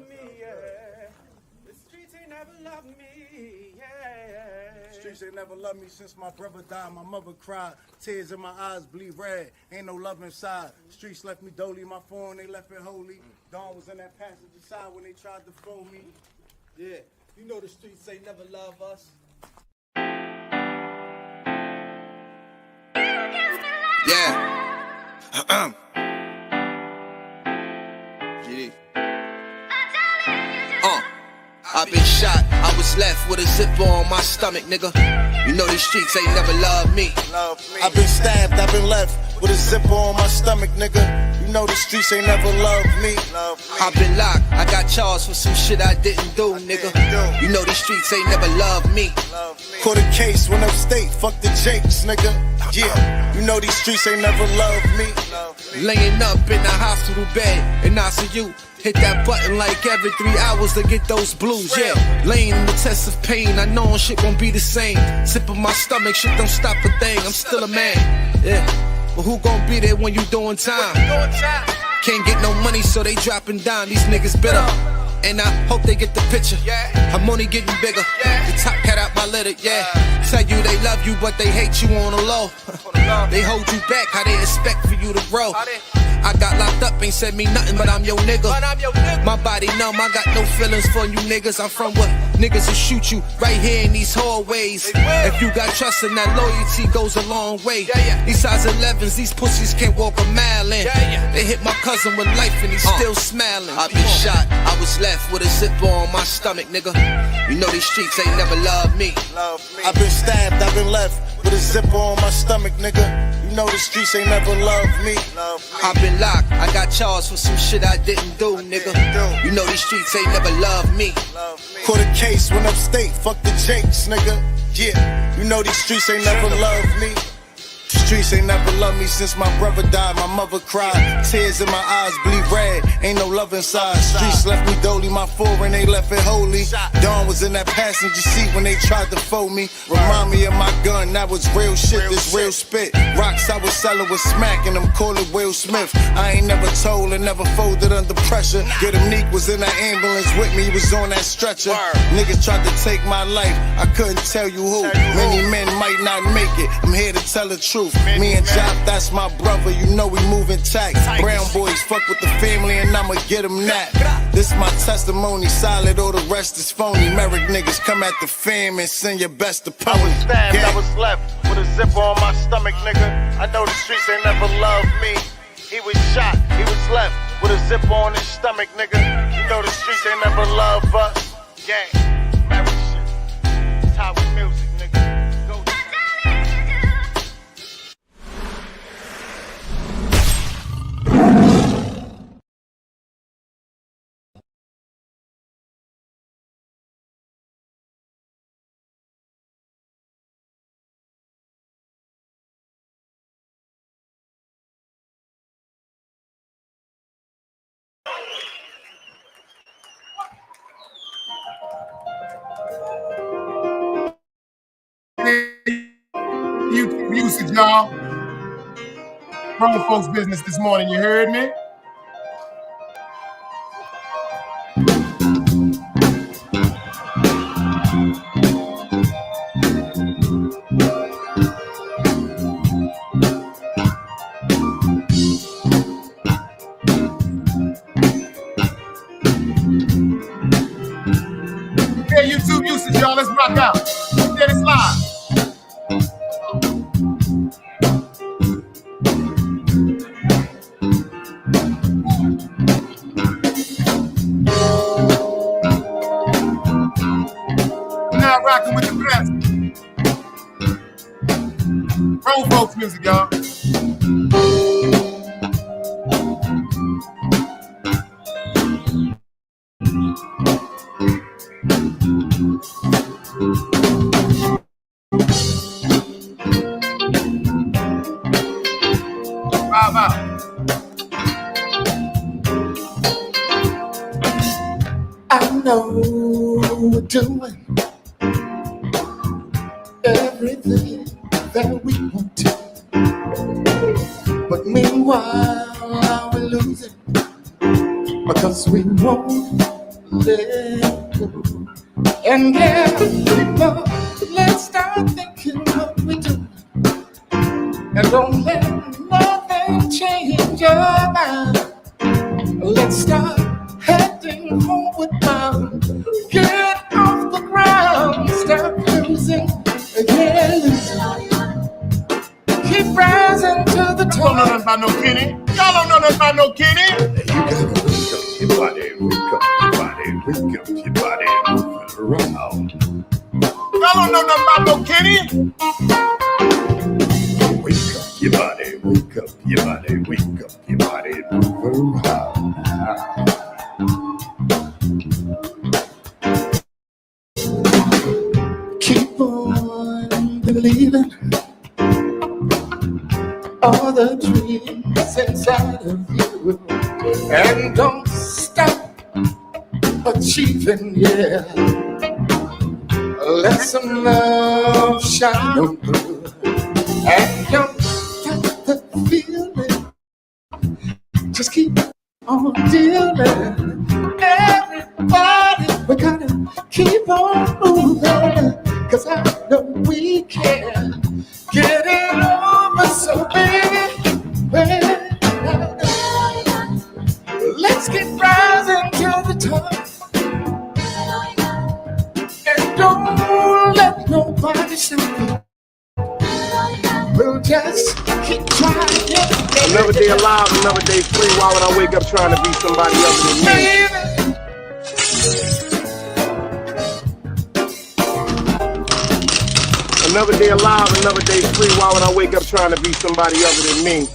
me, yeah. The streets ain't never loved me, yeah. Streets ain't never loved me since my brother died. My mother cried, tears in my eyes bleed red. Ain't no love inside. Streets left me dolly, my phone they left it holy. Dawn was in that passenger side when they tried to phone me. Yeah, you know the streets ain't never love us. Yeah. I've been shot, I was left with a zipper on my stomach, nigga. You know these streets ain't never loved me. I've been stabbed, I've been left with a zipper on my stomach, nigga. You know the streets ain't never loved me. I've been locked, I got charged for some shit I didn't do, nigga. You know these streets ain't never loved me. Caught a case, went upstate, fuck the Jakes, nigga. Yeah, you know these streets ain't never loved me. Laying up in a hospital bed in ICU. Hit that button like every 3 hours to get those blues, yeah. Laying in the test of pain, I know shit won't be the same. Sipping my stomach, shit don't stop a thing, I'm still a man, yeah. But who gon' be there when you doing time? Can't get no money, so they dropping down, these niggas bitter. And I hope they get the picture. I'm only getting bigger. The top cat out my litter, yeah. Tell you they love you, but they hate you on the low. They hold you back, how they expect for you to grow. I got locked up, ain't said me nothing, but I'm your nigga. My body numb, I got no feelings for you niggas. I'm from where niggas will shoot you right here in these hallways. If you got trust in that loyalty goes a long way. These size 11s, these pussies can't walk a mile in. They hit my cousin with life and he's still smiling. I've been shot, I was left with a zipper on my stomach, nigga. You know these streets ain't never loved me. I've been stabbed, I've been left with a zipper on my stomach, nigga. You know the streets ain't never loved me. I've been locked, I got charged for some shit I didn't do, nigga. You know these streets ain't never loved me. Caught a case, went upstate, fuck the Jakes, nigga. Yeah, you know these streets ain't never loved me. The streets ain't never loved me since my brother died. My mother cried, tears in my eyes bleed red. Ain't no love inside. Streets left me dolly, my foreign they left it holy. Dawn was in that passenger seat when they tried to fold me. Remind me of my gun, that was real shit, this real spit. Rocks I was selling was smacking them, call it Will Smith. I ain't never told and never folded under pressure. Get him Neek was in that ambulance with me, he was on that stretcher. Niggas tried to take my life, I couldn't tell you who. Many men might not make it, I'm here to tell the truth. Me and Job, that's my brother, you know we moving tight. Brown boys fuck with the family and I'ma get them that. This my testimony, solid, all the rest is phony. Merrick niggas come at the fam and send your best opponent. I was stabbed, I was left with a zipper on my stomach, nigga. I know the streets ain't never loved me. He was shot, he was left with a zipper on his stomach, nigga. You know the streets ain't never loved us. Gang, married shit, it's how we music, nigga. Usage, y'all. Grown folks business this morning, you heard me? Hey, YouTube usage, y'all. Let's rock out. Let it slide. Rocking with the best. Grown folks music, y'all. Vibe out. I know we're doing everything that we want to, but meanwhile we're losing because we won't let go. And yeah, people, let's start thinking what we do. And don't let nothing change your mind. Let's start heading homeward bound. Get off the ground, stop losing, yeah, losing. Keep rising to the top. Y'all don't know nothing about no Kenny. Y'all don't know nothing about no Kenny. You gotta wake up your body, wake up your body, wake up your body, move it around. Y'all don't know nothing about no Kenny. Wake up your body, wake up your body, wake up your body, move it around. Keep on believing all the dreams inside of you, and don't stop achieving, yeah. Let some love shine on through, and don't stop the feeling. Just keep on dealing. Everybody, we gotta keep on moving, 'cause I know we can get it over. So baby, let's get rising to the top. And don't let nobody stop you. We'll just keep trying. Another day alive, another day free. Why would I wake up trying to be somebody other than me? Another day alive, another day free. Why would I wake up trying to be somebody other than me?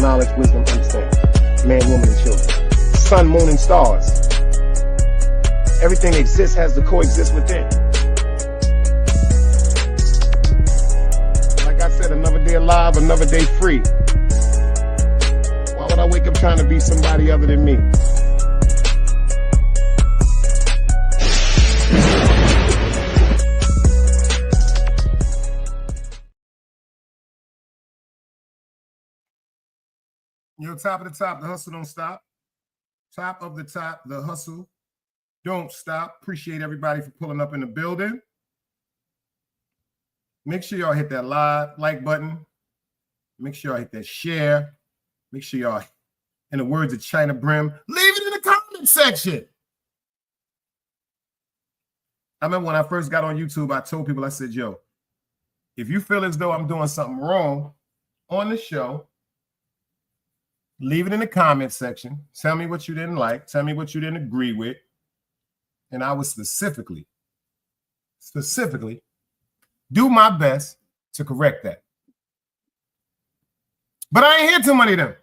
Knowledge, wisdom, understanding. Man, woman, and children. Sun, moon, and stars. Everything that exists has to coexist within. Like I said, another day alive, another day free. Why would I wake up trying to be somebody other than me? Yo, top of the top, the hustle don't stop. Top of the top, the hustle don't stop. Appreciate everybody for pulling up in the building. Make sure y'all hit that like button. Make sure y'all hit that share. Make sure y'all, in the words of China Brim, leave it in the comment section. I remember when I first got on YouTube, I told people, I said, yo, if you feel as though I'm doing something wrong on the show, leave it in the comment section. Tell me what you didn't like. Tell me what you didn't agree with. And I would specifically do my best to correct that. But I ain't hear too many of them.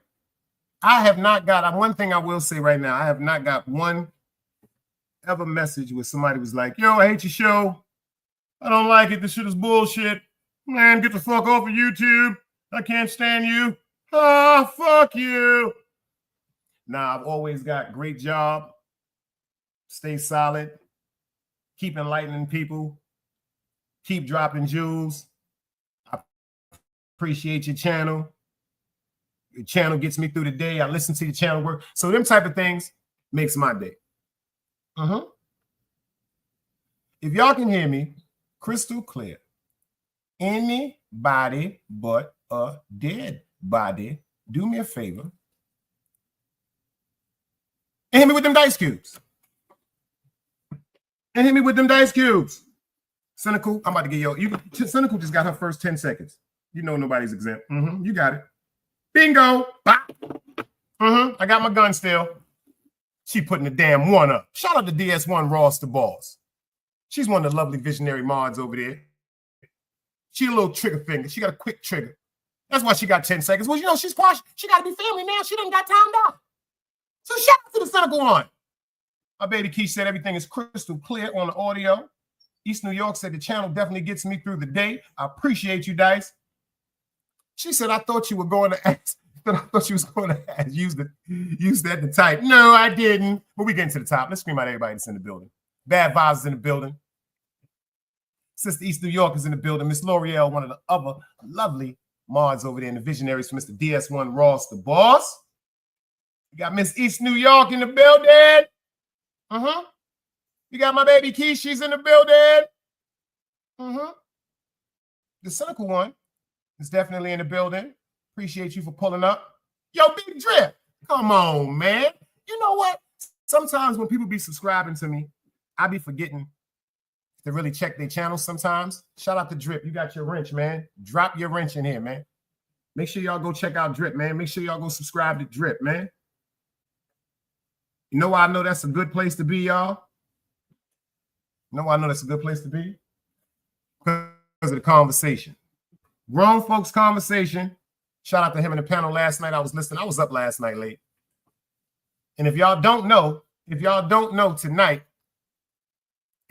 I have not got, one thing I will say right now, I have not got one ever message where somebody was like, yo, I hate your show. I don't like it. This shit is bullshit. Man, get the fuck off of YouTube. I can't stand you. Oh, fuck you. Nah, I've always got great job. Stay solid. Keep enlightening people. Keep dropping jewels. I appreciate your channel. Your channel gets me through the day. I listen to your channel work. So them type of things makes my day. If y'all can hear me crystal clear, anybody but a dead body, do me a favor and hit me with them dice cubes. And hit me with them dice cubes. Cynical, I'm about to get Cynical just got her first 10 seconds. You know nobody's exempt. You got it. Bingo. Bop. I got my gun still. She putting the damn one up. Shout out to DS1 Ross the Boss. She's one of the lovely visionary mods over there. She a little trigger finger. She got a quick trigger. That's why she got 10 seconds. Well, you know, she's posh. She got to be family now. She done got timed out. So shout out to the cynical one. My baby Keish said everything is crystal clear on the audio. East New York said the channel definitely gets me through the day. I appreciate you, Dice. She said, I thought you were going to ask. I thought she was going to ask, use that to type. No, I didn't. But we getting to the top. Let's scream out everybody that's in the building. Bad Vibes is in the building. Sister East New York is in the building. Miss L'Oreal, one of the other lovely mods over there in the visionaries for Mr. DS1 Ross, the boss. You got Miss East New York in the building. You got my baby Keish, she's in the building. The cynical one is definitely in the building. Appreciate you for pulling up. Yo, Big Drip, come on, man. You know what? Sometimes when people be subscribing to me, I be forgetting to really check their channels sometimes. Shout out to Drip. You got your wrench, man. Drop your wrench in here, man. Make sure y'all go check out Drip, man. Make sure y'all go subscribe to Drip, man. You know why I know that's a good place to be, y'all? You know why I know that's a good place to be? Because of the conversation. Grown folks conversation. Shout out to him in the panel last night. I was listening. I was up last night late. And if y'all don't know tonight,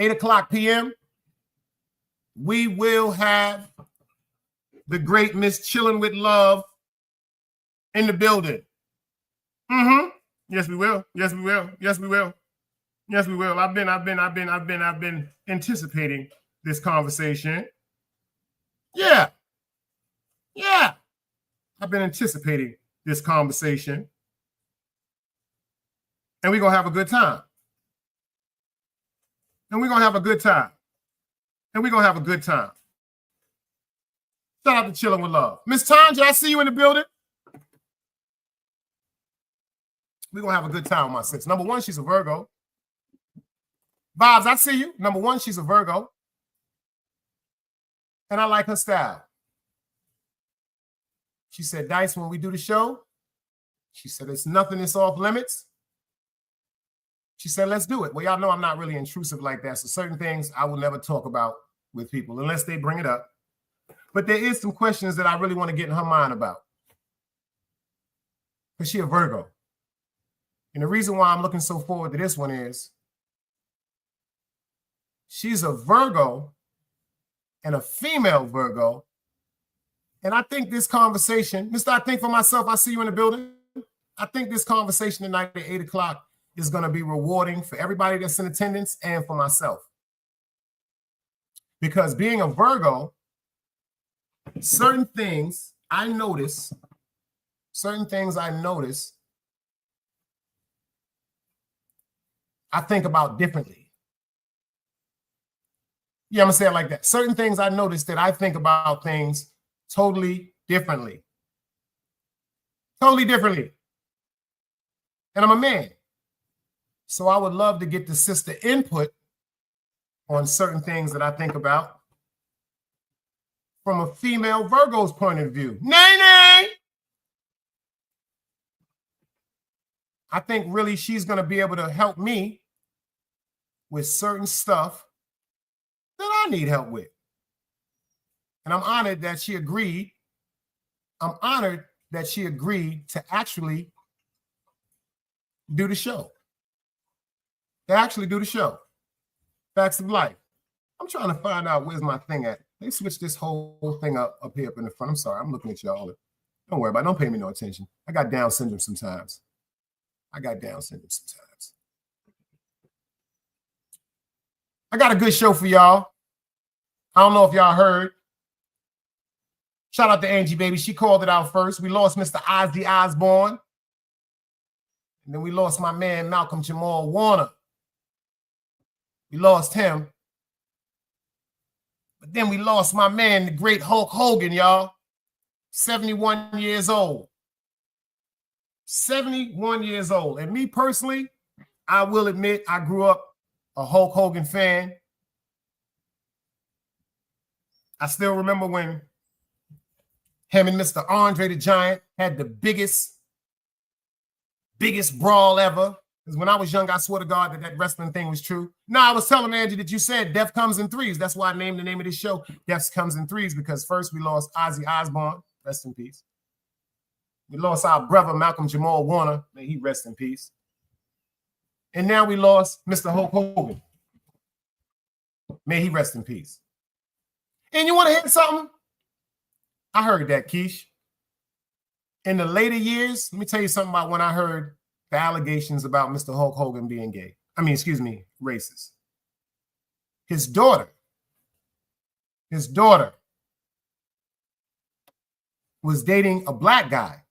8:00 p.m., we will have the great Miss Chillin' with Love in the building. Yes, we will. Yes, we will. Yes, we will. Yes, we will. I've been anticipating this conversation. Yeah. I've been anticipating this conversation. And we're going to have a good time. And we're going to have a good time. Shout out to Chillin' with Love. Miss Tanja, I see you in the building. We're going to have a good time with my sis. Number one, she's a Virgo. Vibes, I see you. Number one, she's a Virgo. And I like her style. She said, Dice, when we do the show, she said, it's nothing that's off limits. She said, let's do it. Well, y'all know I'm not really intrusive like that. So certain things I will never talk about with people unless they bring it up. But there is some questions that I really want to get in her mind about. Because she's a Virgo. And the reason why I'm looking so forward to this one is she's a Virgo and a female Virgo. And I think this conversation, Mr. I think for myself, I see you in the building. I think this conversation tonight at 8:00 is going to be rewarding for everybody that's in attendance and for myself. Because being a Virgo, certain things I notice, I think about differently. Yeah, I'm going to say it like that. Certain things I notice that I think about things totally differently. And I'm a man. So I would love to get the sister input on certain things that I think about from a female Virgo's point of view. Nay. I think really she's going to be able to help me with certain stuff that I need help with. And I'm honored that she agreed. To actually do the show. Facts of life. I'm trying to find out where's my thing at. They switched this whole thing up here up in the front. I'm sorry. I'm looking at y'all. Don't worry about it. Don't pay me no attention. I got Down syndrome sometimes. I got a good show for y'all. I don't know if y'all heard. Shout out to Angie, baby. She called it out first. We lost Mr. Ozzy Osborn. And then we lost my man, Malcolm Jamal Warner. We lost him. But then we lost my man, the great Hulk Hogan, y'all. 71 years old. 71 years old. And me personally, I will admit I grew up a Hulk Hogan fan. I still remember when him and Mr. Andre the Giant had the biggest brawl ever. Because when I was young, I swear to God that wrestling thing was true. No, I was telling Angie that you said death comes in threes. That's why I named the name of this show Death Comes in Threes, because first we lost Ozzy Osborn, rest in peace. We lost our brother, Malcolm Jamal Warner, may he rest in peace. And now we lost Mr. Hulk Hogan. May he rest in peace. And you want to hear something? I heard that, Keish. In the later years, let me tell you something about when I heard the allegations about Mr. Hulk Hogan being gay. Racist. His daughter was dating a black guy.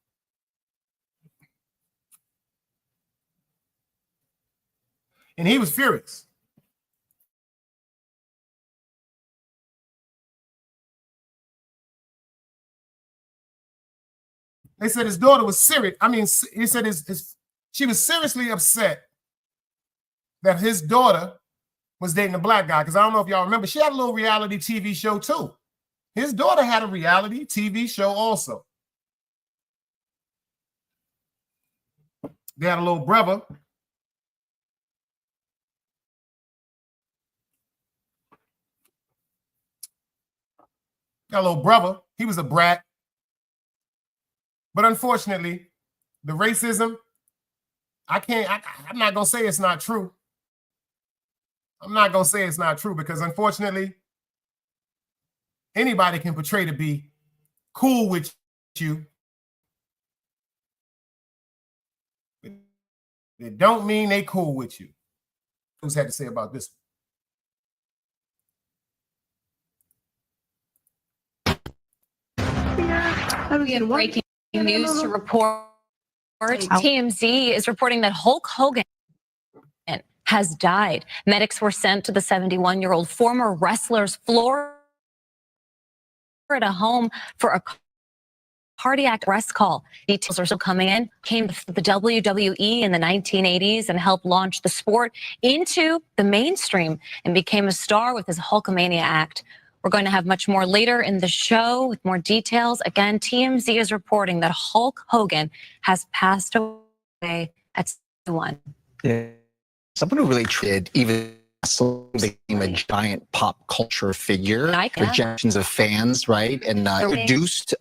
And he was furious. They said his daughter was serious. He said she was seriously upset that his daughter was dating a black guy. Because I don't know if y'all remember, she had a little reality TV show too. His daughter had a reality TV show also. They had a little brother. Got a little brother. He was a brat. But unfortunately, the racism, I'm not going to say it's not true. I'm not going to say it's not true because unfortunately, anybody can portray to be cool with you. It don't mean they cool with you. Who's had to say about this? Again, breaking news to report. TMZ is reporting that Hulk Hogan has died. Medics were sent to the 71-year-old former wrestler's Florida home for a cardiac arrest call. Details are still coming in. Came to the WWE in the 1980s and helped launch the sport into the mainstream and became a star with his Hulkamania act. We're going to have much more later in the show with more details. Again, TMZ is reporting that Hulk Hogan has passed away at 61. Yeah. Someone who really did, even became a giant pop culture figure for generations of fans, right? And introduced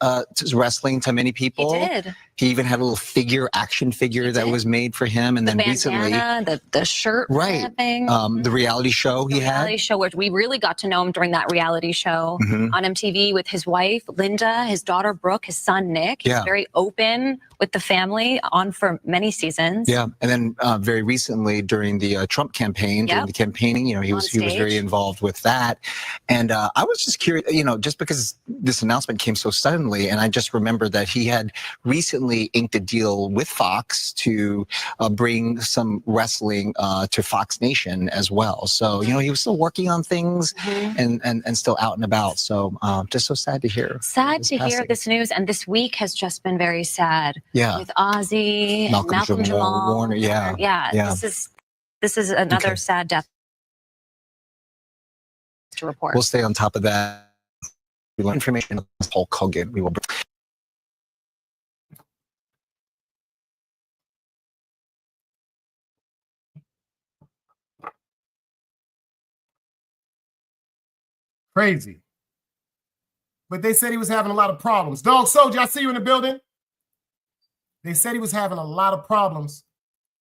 wrestling to many people. He did. He even had a little action figure that was made for him. And then recently, the shirt, right? The reality show he had. Reality show where we really got to know him during that reality show on MTV with his wife Linda, his daughter Brooke, his son Nick. He's very open with the family on for many seasons. Yeah, and then very recently during the Trump campaign, during the campaigning, he was very involved with that. And I was just curious, just because this announcement came so suddenly, and I just remembered that he had recently inked a deal with Fox to bring some wrestling to Fox Nation as well. So, he was still working on things and still out and about. So just so sad to hear. Sad to hear this news. And this week has just been very sad. Yeah. With Ozzy, Malcolm Jamal Warner. Yeah. This is another sad death to report. We'll stay on top of that. We want information on Hulk Hogan. We will. Crazy. But they said he was having a lot of problems. Dog Soldier, I see you in the building. They said he was having a lot of problems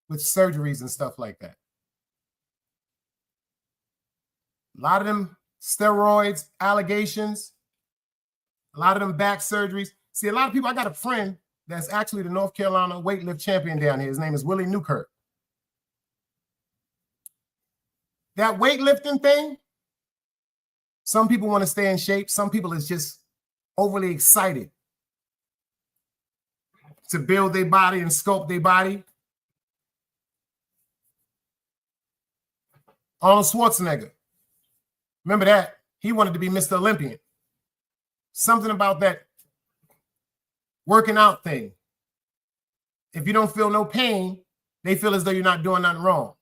with surgeries and stuff like that. A lot of them steroids, allegations, a lot of them back surgeries. See, a lot of people, I got a friend that's actually the North Carolina weightlift champion down here. His name is Willie Newkirk. That weightlifting thing, some people want to stay in shape. Some people is just overly excited to build their body and sculpt their body. Arnold Schwarzenegger. Remember that? He wanted to be Mr. Olympian. Something about that working out thing. If you don't feel no pain, they feel as though you're not doing nothing wrong.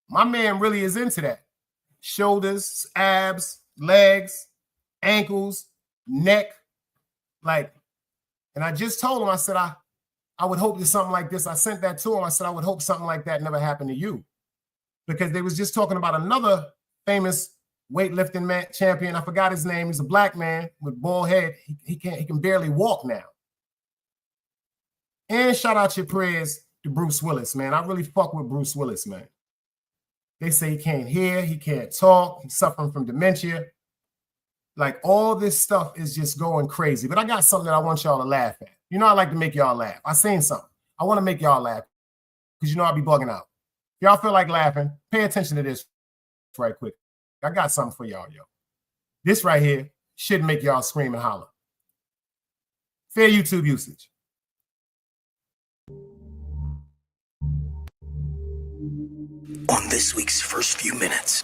My man really is into that. Shoulders, abs, legs, ankles, neck. And I just told him, I said, I would hope that something like this, I sent that to him. I said, I would hope something like that never happened to you. Because they was just talking about another famous weightlifting man, champion. I forgot his name. He's a black man with bald head. He can barely walk now. And shout out your prayers to Bruce Willis, man. I really fuck with Bruce Willis, man. They say he can't hear, he can't talk, he's suffering from dementia. Like, all this stuff is just going crazy. But I got something that I want y'all to laugh at. You know I like to make y'all laugh. I seen something. I want to make y'all laugh because you know I'll be bugging out. If y'all feel like laughing, pay attention to this right quick. I got something for y'all, yo. This right here should make y'all scream and holler. Fair YouTube usage. On this week's First Few Minutes,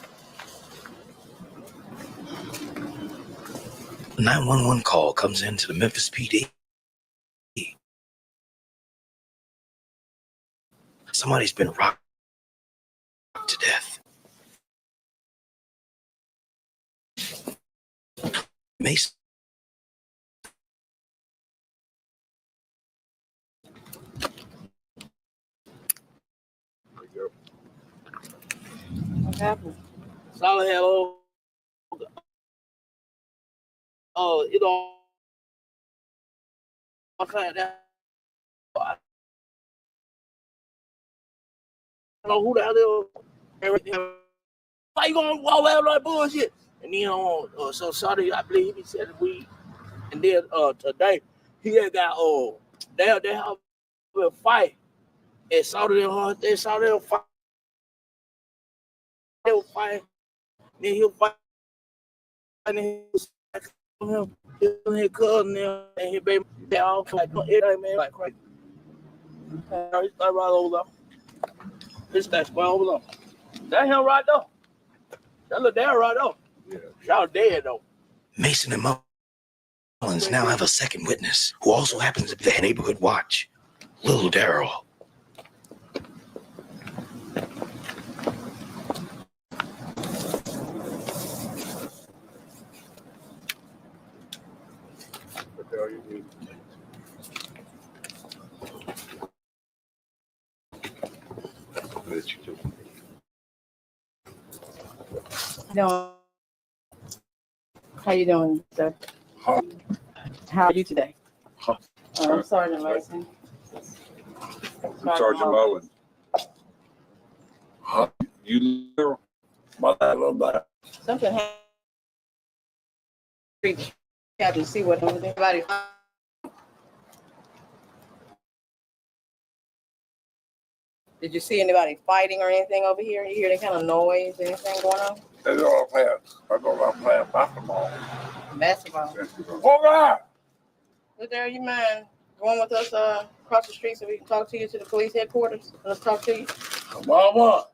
911 call comes into the Memphis PD. Somebody's been rocked to death. Mason. What happened? Solid hello. Oh, you know, I'm trying that. I don't know who the hell they are. Why you gonna walk out like bullshit? And then so Saturday, I believe he said weed. And then today he had got they have a fight. And Saturday they saw them fight. They were fighting. Then he'll fight. And then he was him. His cousin and his baby. They all like everything, man, like crazy. He started right over there. This guy's right over there. That him right there. That little there right there. Yeah. Y'all dead though. Mason and Mullins now have a second witness who also happens to be the neighborhood watch, Little Daryl. No. How you doing, sir? How are you today? I'm Sergeant Mason. Sergeant Mullins. You there? My little bit. Something happened. You have to see what everybody. Did you see anybody fighting or anything over here? You hear any kind of noise, anything going on? They're all playing. I go around playing basketball. Basketball. Hold on. Look there, you mind going with us across the street so we can talk to you to the police headquarters? Let's talk to you. Come on.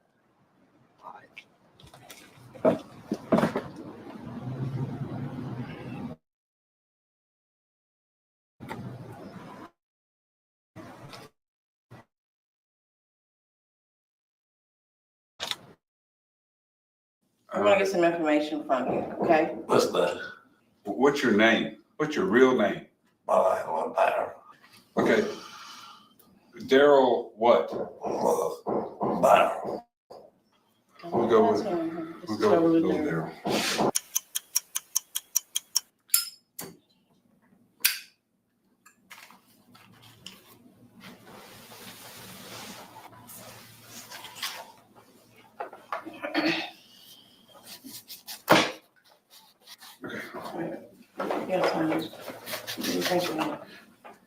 I want to get some information from you, okay? What's that? What's your name? What's your real name? Daryl. Okay. Daryl what? Daryl. We'll go with Daryl.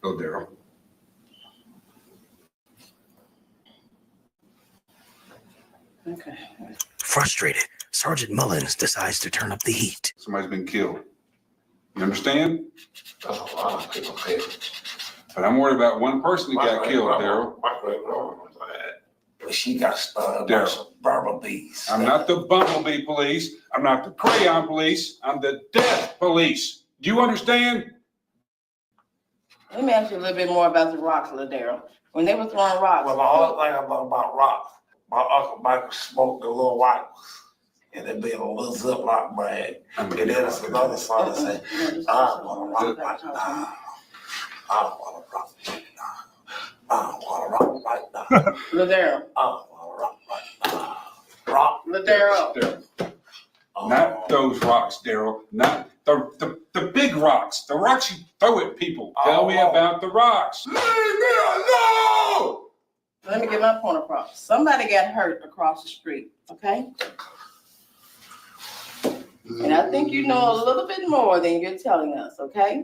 Go, Daryl. Okay. Frustrated, Sergeant Mullins decides to turn up the heat. Somebody's been killed. You understand? That's a lot of people killed. But I'm worried about one person that got killed, Daryl. She got stung by some bumblebees. I'm not the bumblebee police. I'm not the crayon police. I'm the death police. Do you understand? Let me ask you a little bit more about the rocks, little Daryl. When they were throwing rocks. Well, the whole thing about rocks, my Uncle Michael smoked the little white ones. And it be in a little Ziploc bag. And then it's another song that say, I want to rock right now. I want to rock right now. I want to rock right now. Ladero. I want to rock right now. Rock. Ladero. Not those rocks, Daryl. Not the big rocks. The rocks you throw at people. Tell me about the rocks. Leave me alone! Let me get my point across. Somebody got hurt across the street, okay? And I think you know a little bit more than you're telling us, okay?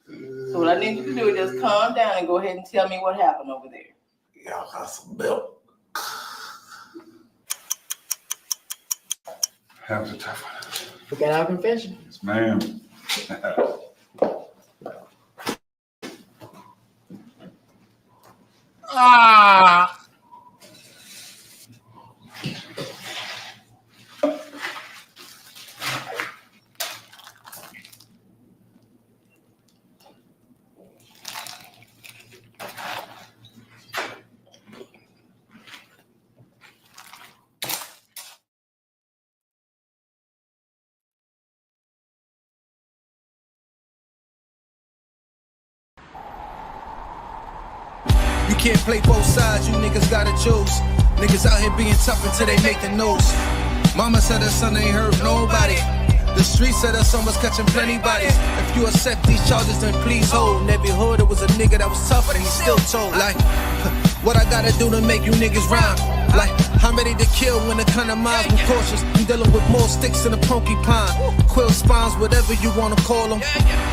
So what I need you to do is just calm down and go ahead and tell me what happened over there. Y'all got some milk. That was a tough one. We got our confession. Yes, ma'am. Ah! You can't play both sides, you niggas gotta choose. Niggas out here being tough until they make the news. Mama said her son ain't hurt nobody. The street said her son was catching plenty bodies. If you accept these charges, then please hold. In every hood, it was a nigga that was tough, and he still told. Like, what I gotta do to make you niggas rhyme? Like, I'm ready to kill when the kind of minds be cautious. I'm dealing with more sticks than a porcupine. Quill spines, whatever you wanna call them.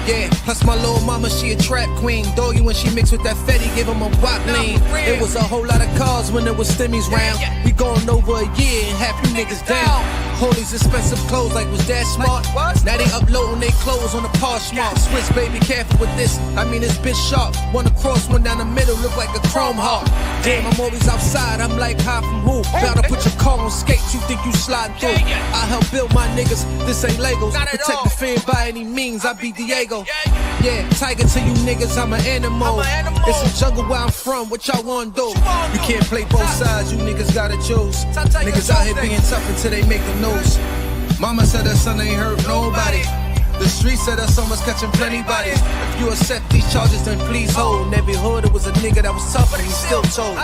Yeah, plus my little mama, she a trap queen. Doggy when she mixed with that Fetty, give him a wop lean. It was a whole lot of cars when there was stimmies round. We going over a year and half you niggas down. All these expensive clothes, like was that smart? Now they uploading their clothes on the Poshmark. Switch, baby, careful with this. I mean, this bitch sharp. One across, one down the middle, look like a chrome heart. Damn, I'm always outside. I'm like, hi from who? Bound to put your car on skates. You think you sliding through? I help build my niggas. This ain't Legos. Protect the fan by any means. I be Diego. Yeah, tiger to you niggas. I'm an animal. It's a jungle where I'm from. What y'all wanna do? You can't play both sides. You niggas gotta choose. Niggas out here being tough until they make the news. Mama said her son ain't hurt nobody. The street said her son was catching plenty bodies. If you accept these charges, then please hold. In every hood, it was a nigga that was tough, but he still told.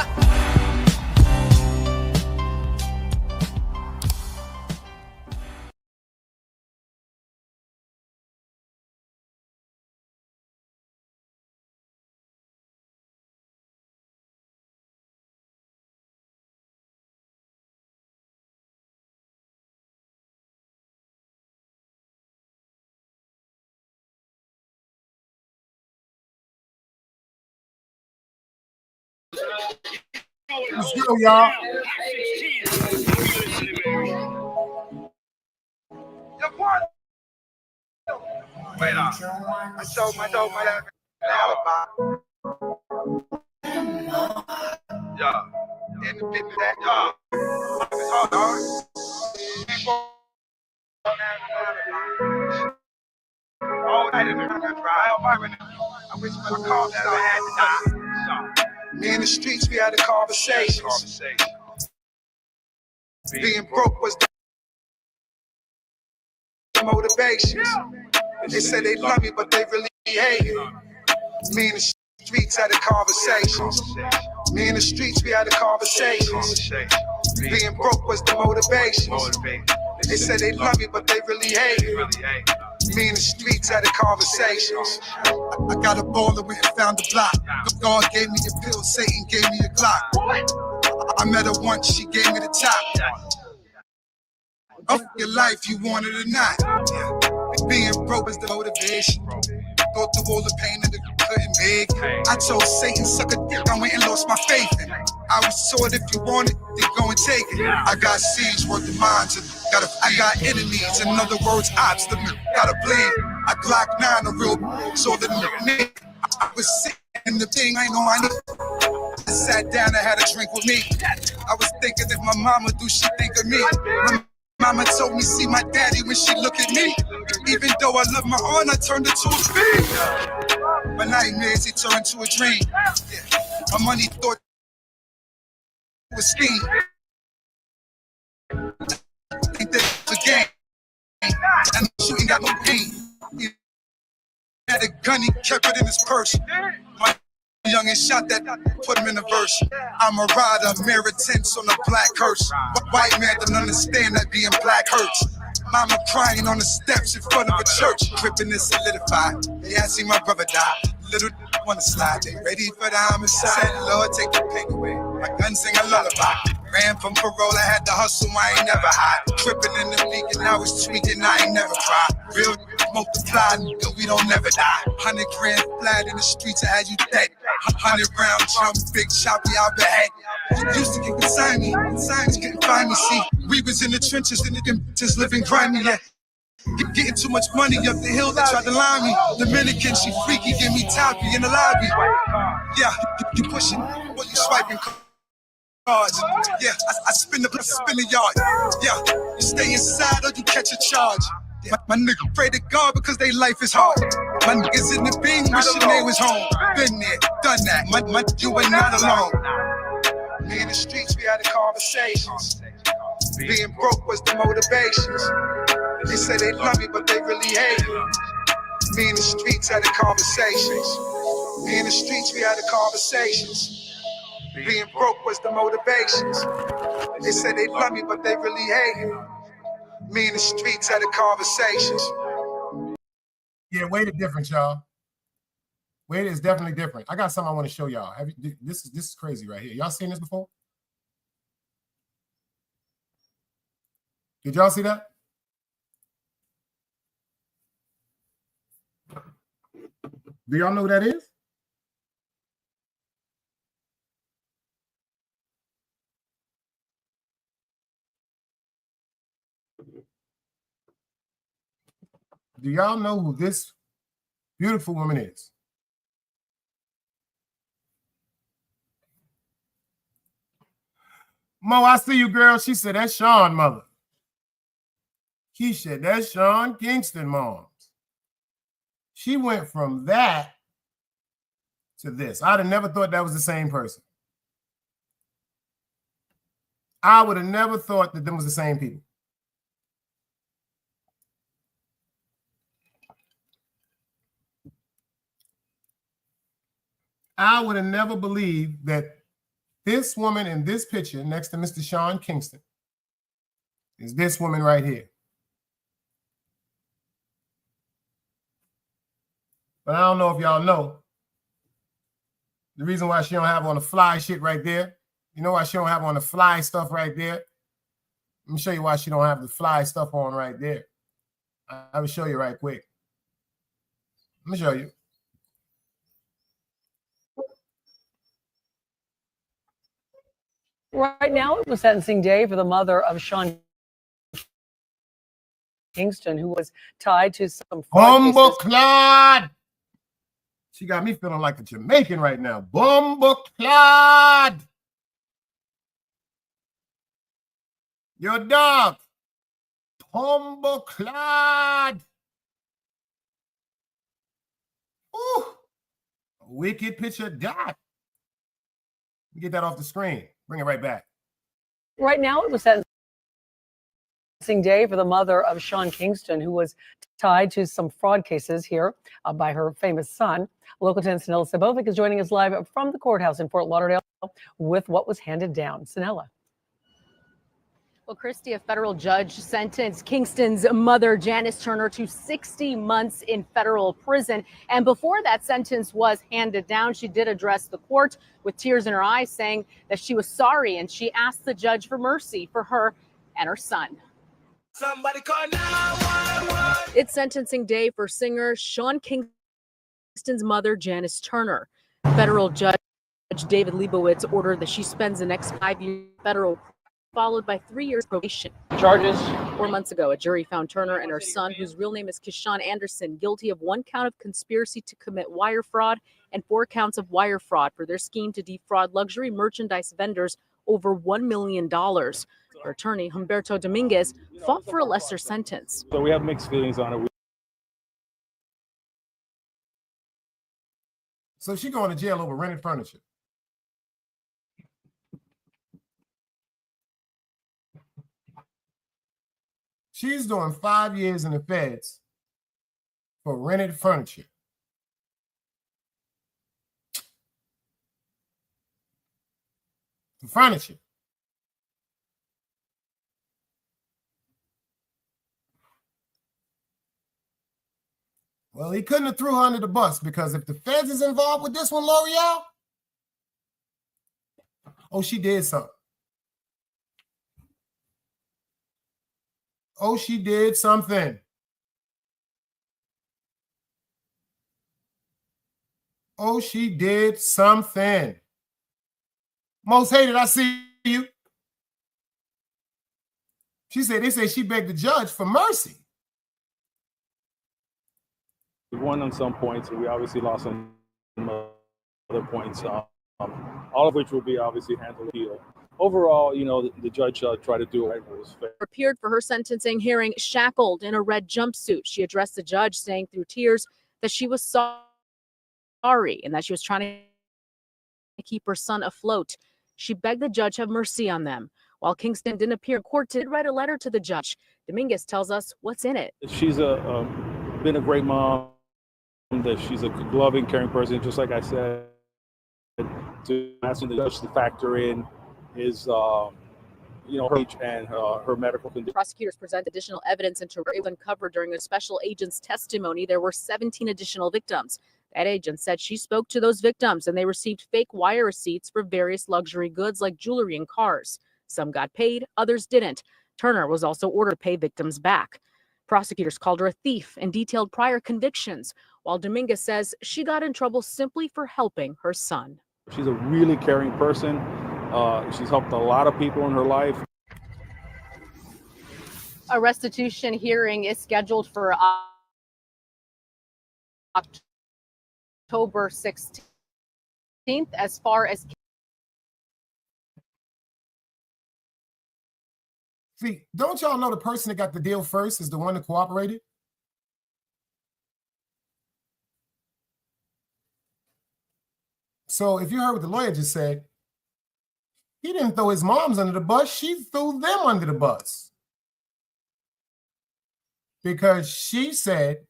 Let's go, y'all. Wait on. I told my dog my alibi. Yeah. In the business that job. It's hard, dog. All night in the trial. I wish I called that I had the time. Me in the streets, we had a conversation. Being broke was the motivation. They said they love me, but they really hate it. Me in the streets had a conversation. Me in the streets, we had a conversation. Being broke was the motivation. They said they love me, but they really hate it. Me in the streets had a conversation. I got a baller, went and found the block. God gave me a pill, Satan gave me a Glock. I met her once, she gave me the top. Of your life, you want it or not. Being broke is the motivation. Go through all the pain and the couldn't make. I told Satan, suck a dick, I went and lost my faith. I was taught if you want it, then go and take it. I got seeds worth the minds. I got enemies, in other words, ops. Gotta bleed. I Glock 9, a real so the nigga. I was sick in the thing, I ain't know my name. I sat down and had a drink with me. I was thinking if my mama do, she think of me. My mama told me see my daddy when she look at me. Even though I love my aunt, I turned it to a fiend. My nightmares, he turned to a dream. My money thought it was scheme. Think that it's a game. And the shooting got no pain. He had a gun, he kept it in his purse. My Young and shot that, put him in the verse. I'm a rider, mirror tints on a black hearse. White man don't understand that being black hurts. Mama crying on the steps in front of a church. Crippin' is solidified. Yeah, I see my brother die. Little wanna slide. They ready for the homicide. Lord, take the pain away. My gun sing a lullaby. Ran from parole, I had to hustle, I ain't never hide. Tripping in the league and I was tweaking, I ain't never cried. Real multiply, nigga, we don't never die. 100 grand flat in the streets, I had you dead. 100 round jump, big choppy, I'll be head. Used to get beside me, signs couldn't find me. See, we was in the trenches and the just living grimy, yeah. Getting too much money up the hill, they tried to line me. Dominican, she freaky, give me toppy in the lobby. Yeah, you pushing, what you swiping cards. Yeah, I spin the yard. Yeah, you stay inside or you catch a charge. My nigga pray to God because they life is hard. My niggas in the beam wishing they was home. Been there, done that. You ain't not alone. Me in the streets, we had the conversations. Being broke was the motivations. They say they love me, but they really hate me. Me in the streets had the conversations. Me in the streets, we had the conversations. Being broke was the motivations. They say they love me, but they really hate me. Me in the streets had the conversations. Yeah, Wade is different, y'all. Wade is definitely different. I got something I want to show y'all. This is crazy right here. Y'all seen this before? Did y'all see that? Do y'all know who that is? Do y'all know who this beautiful woman is? Mo, I see you, girl. She said, that's Sean, mother. She said, that's Sean Kingston, moms. She went from that to this. I'd have never thought that was the same person. I would have never thought that them was the same people. I would have never believed that this woman in this picture next to Mr. Sean Kingston is this woman right here. But I don't know if y'all know the reason why she don't have on the fly shit right there. You know why she don't have on the fly stuff right there? Let me show you why she don't have the fly stuff on right there. I will show you right quick. Let me show you. Right now, it was sentencing day for the mother of Sean Kingston, who was tied to some Bumbleclad. She got me feeling like a Jamaican right now. Bumbleclad. Your dog. Bumbleclad. Ooh. Wicked picture dot. Get that off the screen. Bring it right back. Right now, it was sentencing day for the mother of Sean Kingston, who was tied to some fraud cases here by her famous son. Local 10's Sanella Sabovic is joining us live from the courthouse in Fort Lauderdale with what was handed down. Sanella. Well, Christy, a federal judge sentenced Kingston's mother, Janice Turner, to 60 months in federal prison. And before that sentence was handed down, she did address the court with tears in her eyes, saying that she was sorry and she asked the judge for mercy for her and her son. Somebody call 911. It's sentencing day for singer Sean Kingston's mother, Janice Turner. Federal judge David Leibowitz ordered that she spends the next 5 years in federal prison, followed by 3 years probation. Charges. 4 months ago, a jury found Turner and her son, whose real name is Kishan Anderson, guilty of 1 count of conspiracy to commit wire fraud and 4 counts of wire fraud for their scheme to defraud luxury merchandise vendors over $1 million. Her attorney, Humberto Dominguez, fought for a lesser sentence. So we have mixed feelings on it. So she going to jail over rented furniture. She's doing 5 years in the feds for rented furniture. for furniture. Well, he couldn't have threw her under the bus because if the feds is involved with this one, L'Oreal, oh, she did something. Oh, she did something. Oh, she did something. Most hated, I see you. She said, they say she begged the judge for mercy. We won on some points, and we obviously lost on other points, all of which will be obviously handled here. Overall, you know, the judge tried to do what was fair. Appeared for her sentencing hearing shackled in a red jumpsuit. She addressed the judge, saying through tears that she was sorry and that she was trying to keep her son afloat. She begged the judge have mercy on them. While Kingston didn't appear in court, did write a letter to the judge. Dominguez tells us what's in it. She's been a great mom, that she's a loving, caring person, just like I said. To asking the judge to factor in his, her age and her medical condition. Prosecutors present additional evidence into what was uncovered during a special agent's testimony. There were 17 additional victims. That agent said she spoke to those victims and they received fake wire receipts for various luxury goods like jewelry and cars. Some got paid, others didn't. Turner was also ordered to pay victims back. Prosecutors called her a thief and detailed prior convictions, while Dominguez says she got in trouble simply for helping her son. She's a really caring person. She's helped a lot of people in her life. A restitution hearing is scheduled for October 16th. As far as see, don't y'all know the person that got the deal first is the one that cooperated? So if you heard what the lawyer just said, he didn't throw his moms under the bus. She threw them under the bus. Because she said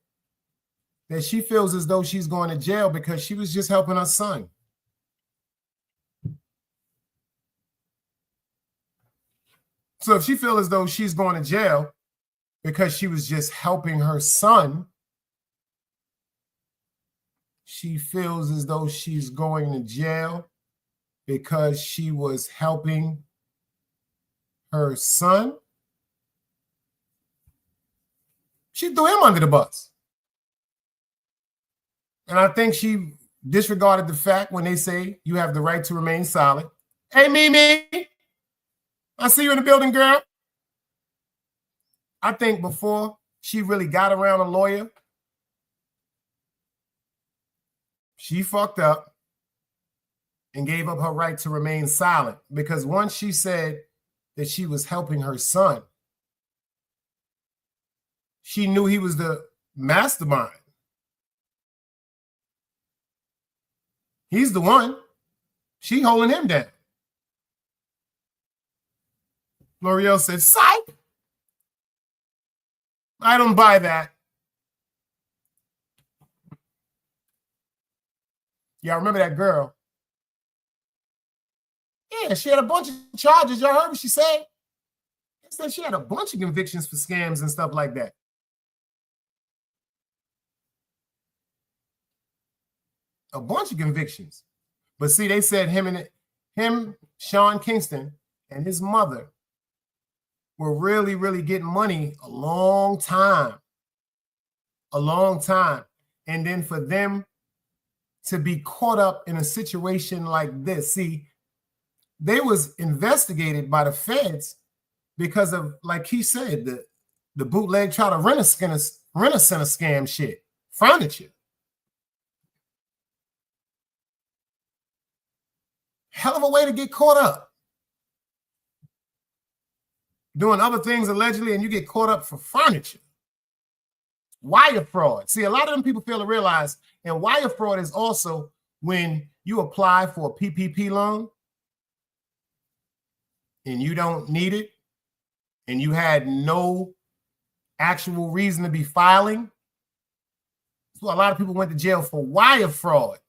that she feels as though she's going to jail because she was just helping her son. So if she feels as though she's going to jail because she was just helping her son, she feels as though she's going to jail because she was helping her son. She threw him under the bus. And I think she disregarded the fact when they say you have the right to remain silent. Hey, Mimi, I see you in the building, girl. I think before she really got around a lawyer, she fucked up and gave up her right to remain silent, because once she said that she was helping her son, she knew he was the mastermind. He's the one. She holding him down. L'Oreal said, psych. I don't buy that. Y'all remember that girl? Yeah, she had a bunch of charges. Y'all heard what she said? She said she had a bunch of convictions for scams and stuff like that. A bunch of convictions. But see, they said him, Sean Kingston, and his mother were really, really getting money a long time. A long time. And then for them to be caught up in a situation like this, see, they was investigated by the feds because of, like he said, the bootleg try to rent a center scam shit, furniture. Hell of a way to get caught up. Doing other things allegedly, and you get caught up for furniture. Wire fraud. See, a lot of them people fail to realize, and wire fraud is also when you apply for a PPP loan and you don't need it, and you had no actual reason to be filing. So a lot of people went to jail for wire fraud.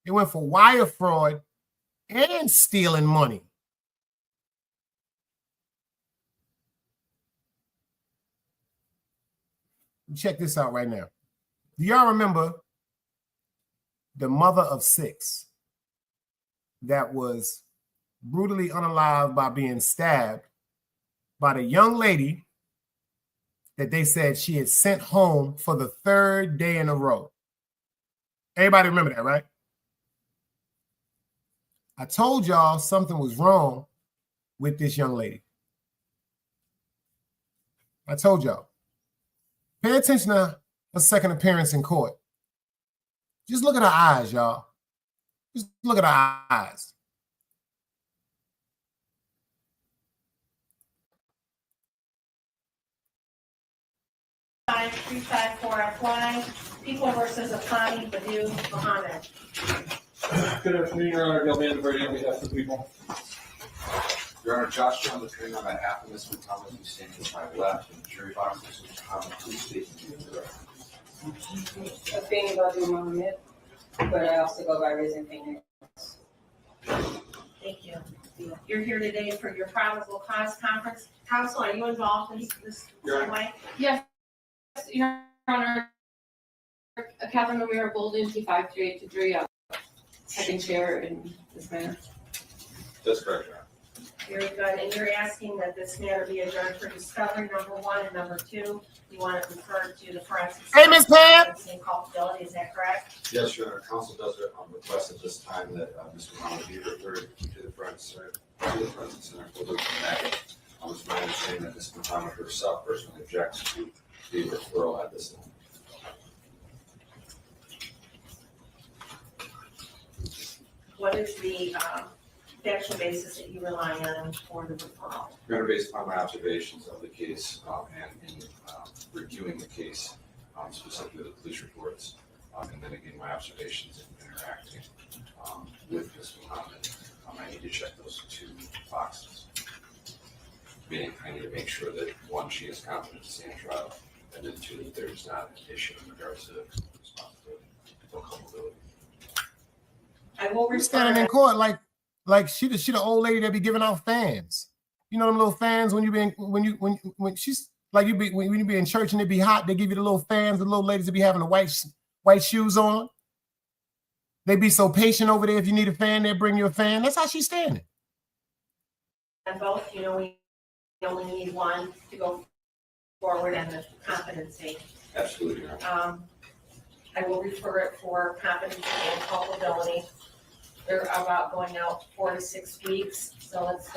They went for wire fraud and stealing money. Check this out right now. Do y'all remember the mother of 6 that was brutally unalived by being stabbed by the young lady that they said she had sent home for the 3rd day in a row? Everybody remember that, right? I told y'all something was wrong with this young lady. I told y'all. Pay attention to her second appearance in court. Just look at her eyes, y'all. Just look at her eyes. Five, 354FY, People versus Afani Badu Mohammed. Good afternoon, Your Honor. Gail Mandelberg on behalf of the people. Your Honor, Josh Jones appearing on behalf of Ms. McDonald, who's standing to my left in the jury box. Ms. McDonald, please state your name. Afeni Badu Mohammed, but I also go by Risen Phoenix. Thank you. You're here today for your probable cause conference. Counsel, are you involved in this way? Yes, Your Honor. Catherine O'Meara Bolden, T5383, second chair in this matter. That's correct, Your Honor. Very good. And you're asking that this matter be adjourned for discovery, number 1, and number 2. You want it referred to the forensic. Hey, Ms. Pam. Culpability, is that correct? Yes, Your Honor. Counsel does request at this time that Ms. McDonald be referred to the forensic center for the matter. It's my understanding that Ms. McDonald herself personally objects to the referral at this time. What is the factual basis that you rely on for the referral? Your Honor, based upon my observations of the case and in reviewing the case, specifically the police reports, and then again my observations in interacting with Ms. Muhammad, I need to check those 2 boxes. Meaning, I need to make sure that 1, she is competent to stand trial, and then 2, that there's not an issue in regards to responsibility or culpability. I will We're standing in court like she the old lady that be giving out fans. You know them little fans when she's like when you be in church and it be hot, they give you the little fans, the little ladies that be having the white shoes on. They be so patient over there. If you need a fan, they bring you a fan. That's how she's standing. And both, we only need 1 to go forward and the competency. Absolutely. I will refer it for competency and culpability. They're about going out 4 to 6 weeks. So let's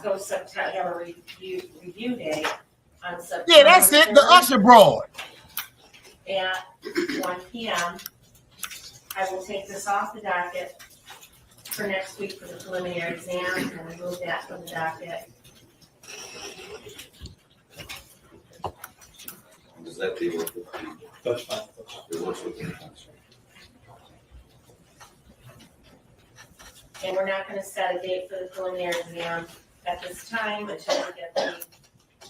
go September, have a review day on September. Yeah, that's it. The usher broad. At 1 p.m. I will take this off the docket for next week for the preliminary exam and remove that from the docket. Does that deal with the people? That's fine. It works with the defense. And we're not going to set a date for the preliminary exam at this time until we get the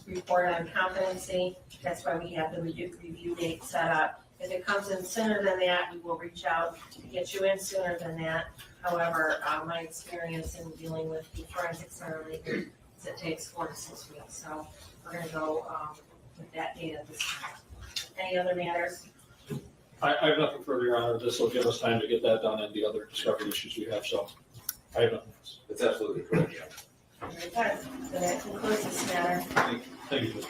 report on competency. That's why we have the review date set up. If it comes in sooner than that, we will reach out to get you in sooner than that. However, my experience in dealing with the forensic center leaders is it takes 4 to 6 weeks. So we're going to go with that date at this time. Any other matters? I have nothing further, Your Honor. This will give us time to get that done and the other discovery issues we have. So I have nothing else. That's absolutely correct. Very good. So that concludes this matter. Thank you.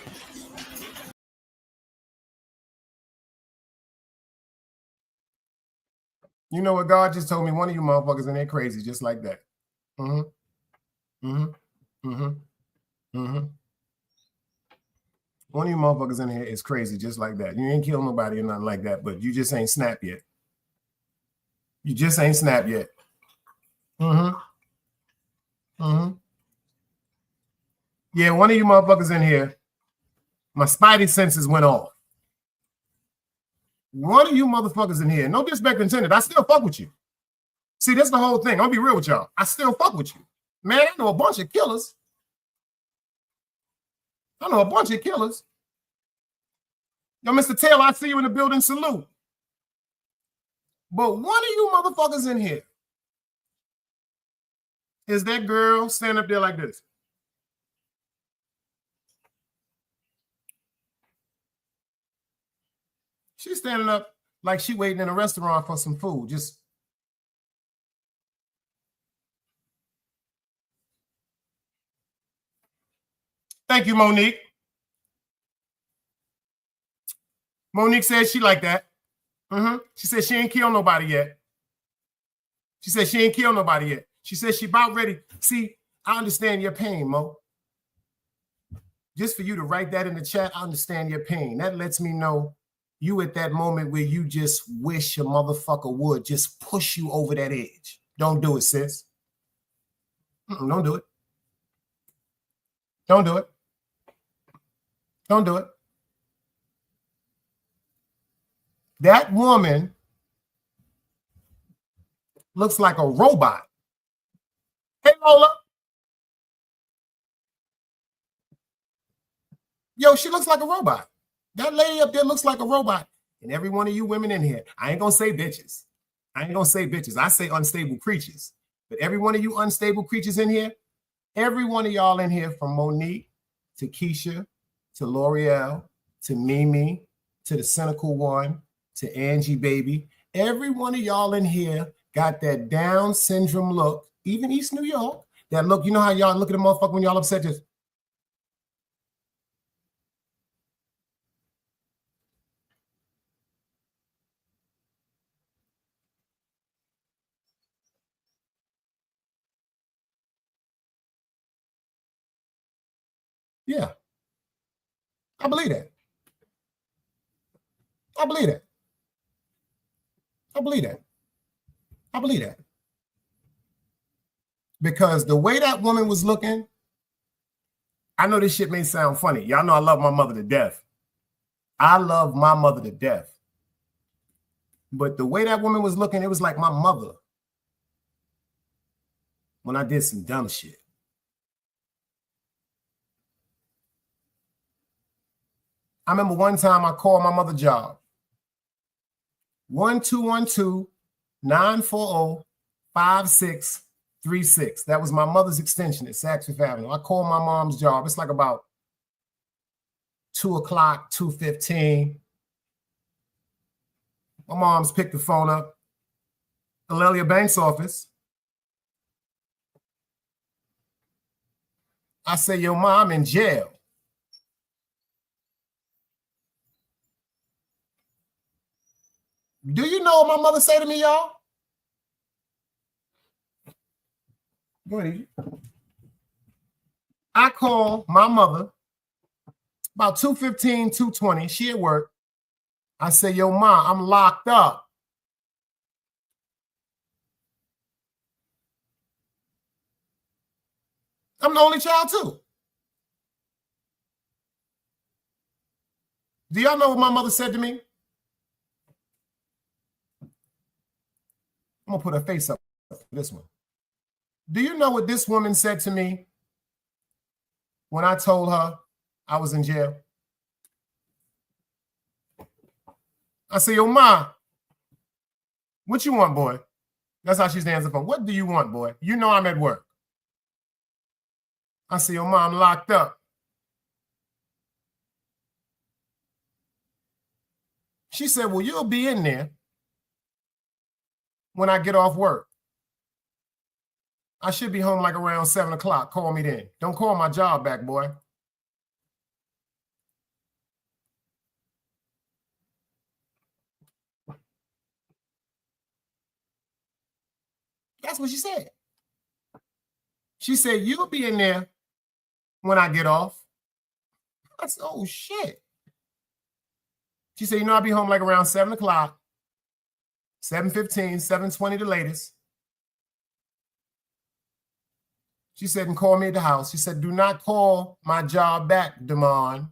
You know what God just told me? One of you motherfuckers in there crazy, just like that. One of you motherfuckers in here is crazy, just like that. You ain't killed nobody or nothing like that, but you just ain't snapped yet. You just ain't snapped yet. Yeah, one of you motherfuckers in here, my spidey senses went off. One of you motherfuckers in here, no disrespect intended, I still fuck with you. See, that's the whole thing. I'm gonna be real with y'all. I still fuck with you. Man, I know a bunch of killers. Yo, Mr. Taylor, I see you in the building, salute. But one of you motherfuckers in here is that girl standing up there like this. She's standing up like she waiting in a restaurant for some food. Just thank you, Monique. Monique said she like that. She said she ain't killed nobody yet. She said she ain't killed nobody yet. She said she about ready. See, I understand your pain, Mo. Just for you to write that in the chat, I understand your pain. That lets me know you at that moment where you just wish a motherfucker would just push you over that edge. Don't do it, sis. Don't do it. Don't do it. Don't do it. That woman looks like a robot. Hey, Lola. Yo, she looks like a robot. That lady up there looks like a robot. And every one of you women in here, I ain't going to say bitches. I ain't going to say bitches. I say unstable creatures. But every one of you unstable creatures in here, every one of y'all in here, from Monique to Keisha to L'Oreal to Mimi to the cynical one to Angie Baby, every one of y'all in here got that Down syndrome look, even East New York, that look, you know how y'all look at a motherfucker when y'all upset, just yeah. I believe that. I believe that. I believe that. I believe that. Because the way that woman was looking, I know this shit may sound funny. Y'all know I love my mother to death. I love my mother to death. But the way that woman was looking, it was like my mother when I did some dumb shit. I remember one time I called my mother's job. 1212-940-5636. That was my mother's extension at Saks Fifth Avenue. I called my mom's job. It's like about 2 o'clock, 2:15. My mom's picked the phone up. Alelia Banks' office. I say, yo, Ma, I'm in jail. Do you know what my mother say to me, y'all? Go ahead. I call my mother about 2:15, 2:20. She at work. I say, yo, Ma, I'm locked up. I'm the only child, too. Do y'all know what my mother said to me? I'm going to put her face up for this one. Do you know what this woman said to me when I told her I was in jail? I say, yo, Ma, what you want, boy? That's how she's answering the phone. What do you want, boy? You know I'm at work. I say, yo, Ma, I'm locked up. She said, well, you'll be in there when I get off work. I should be home like around 7 o'clock. Call me then. Don't call my job back, boy. That's what she said. She said, you'll be in there when I get off. I said, oh, shit. She said, you know, I'll be home like around 7 o'clock, 7:15, 7:20 the latest. She said, and call me at the house. She said, do not call my job back, Damon.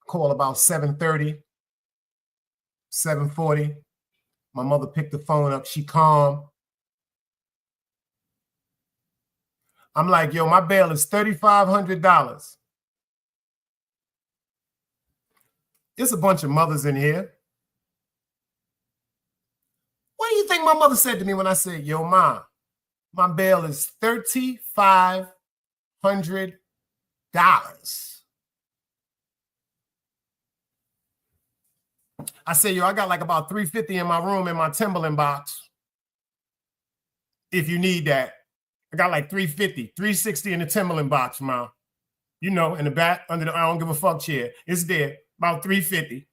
Call about 7:30, 7:40. My mother picked the phone up. She calm. I'm like, yo, my bail is $3,500. It's a bunch of mothers in here. What do you think my mother said to me when I said, yo, Ma, my bail is $3,500? I said, yo, I got like about $350 in my room in my Timberland box. If you need that. I got like $350, $360 in the Timberland box, Ma. You know, in the back, under the I don't give a fuck chair. It's there, about $350.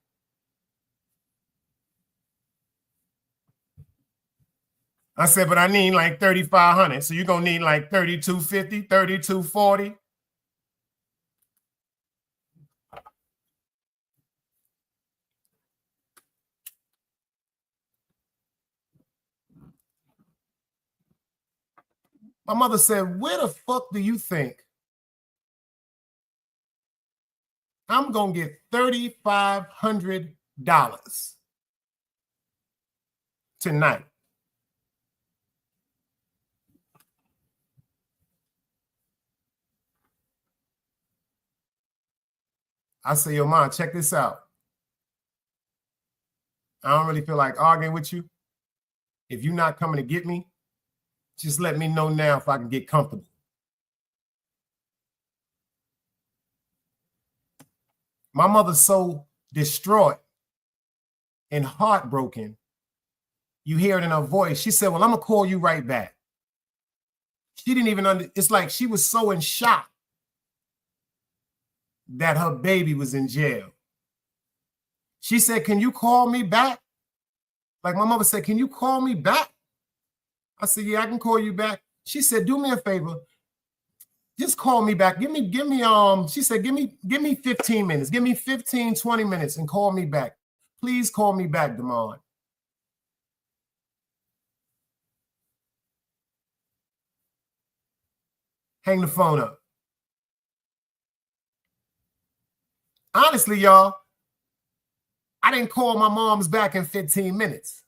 I said, but I need like $3,500. So you're going to need like $3,250, $3,240. My mother said, where the fuck do you think I'm going to get $3,500 tonight? I say, yo, Mom, check this out. I don't really feel like arguing with you. If you're not coming to get me, just let me know now if I can get comfortable. My mother's so distraught and heartbroken. You hear it in her voice. She said, well, I'm going to call you right back. She didn't even it's like she was so in shock that her baby was in jail. She said, can you call me back? Like my mother said, can you call me back? I said, yeah, I can call you back. She said, do me a favor. Just call me back. Give me, she said, give me 15 minutes. Give me 15, 20 minutes and call me back. Please call me back, Damon. Hang the phone up. Honestly, y'all, I didn't call my mom's back in 15 minutes.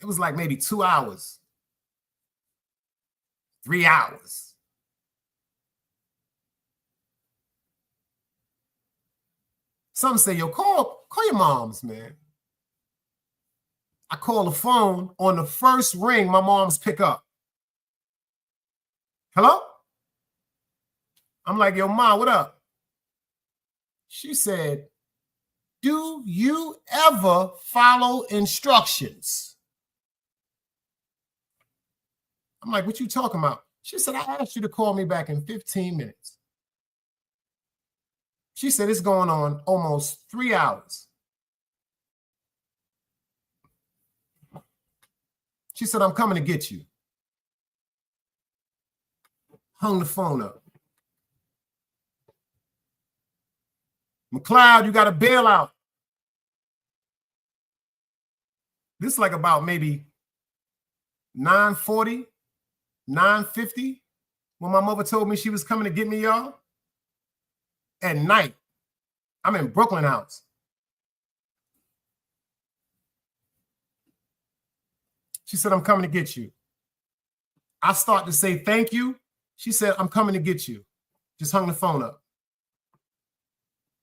It was like maybe 2 hours, 3 hours. Some say, yo, call your moms, man. I call the phone. On the first ring, my mom's pick up. Hello? I'm like, yo, Ma, what up? She said, do you ever follow instructions? I'm like, what you talking about? She said, I asked you to call me back in 15 minutes. She said, it's going on almost 3 hours. She said, I'm coming to get you. Hung the phone up. McLeod, you got a bailout. This is like about maybe 9:40, 9:50 when my mother told me she was coming to get me, y'all. At night, I'm in Brooklyn House. She said, I'm coming to get you. I start to say thank you. She said, I'm coming to get you. Just hung the phone up.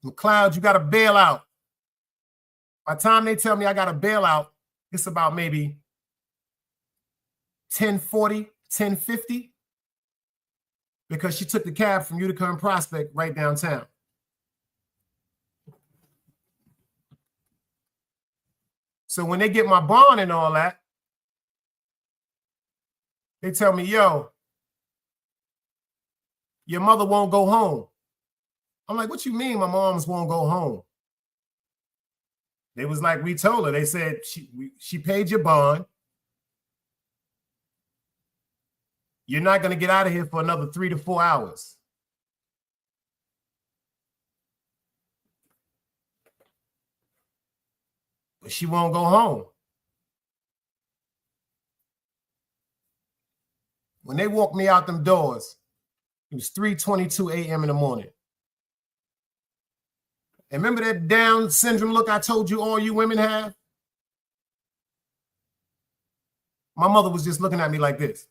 McLeod, you got a bailout. By the time they tell me I got a bailout, it's about maybe 10:40, 10:50, because she took the cab from Utica and Prospect right downtown. So when they get my bond and all that, they tell me, yo, your mother won't go home. I'm like, what you mean my moms won't go home? They was like, we told her. They said she paid your bond. You're not going to get out of here for another 3 to 4 hours. But she won't go home. When they walked me out them doors, it was 3:22 a.m. in the morning. And remember that Down syndrome look I told you all you women have? My mother was just looking at me like this.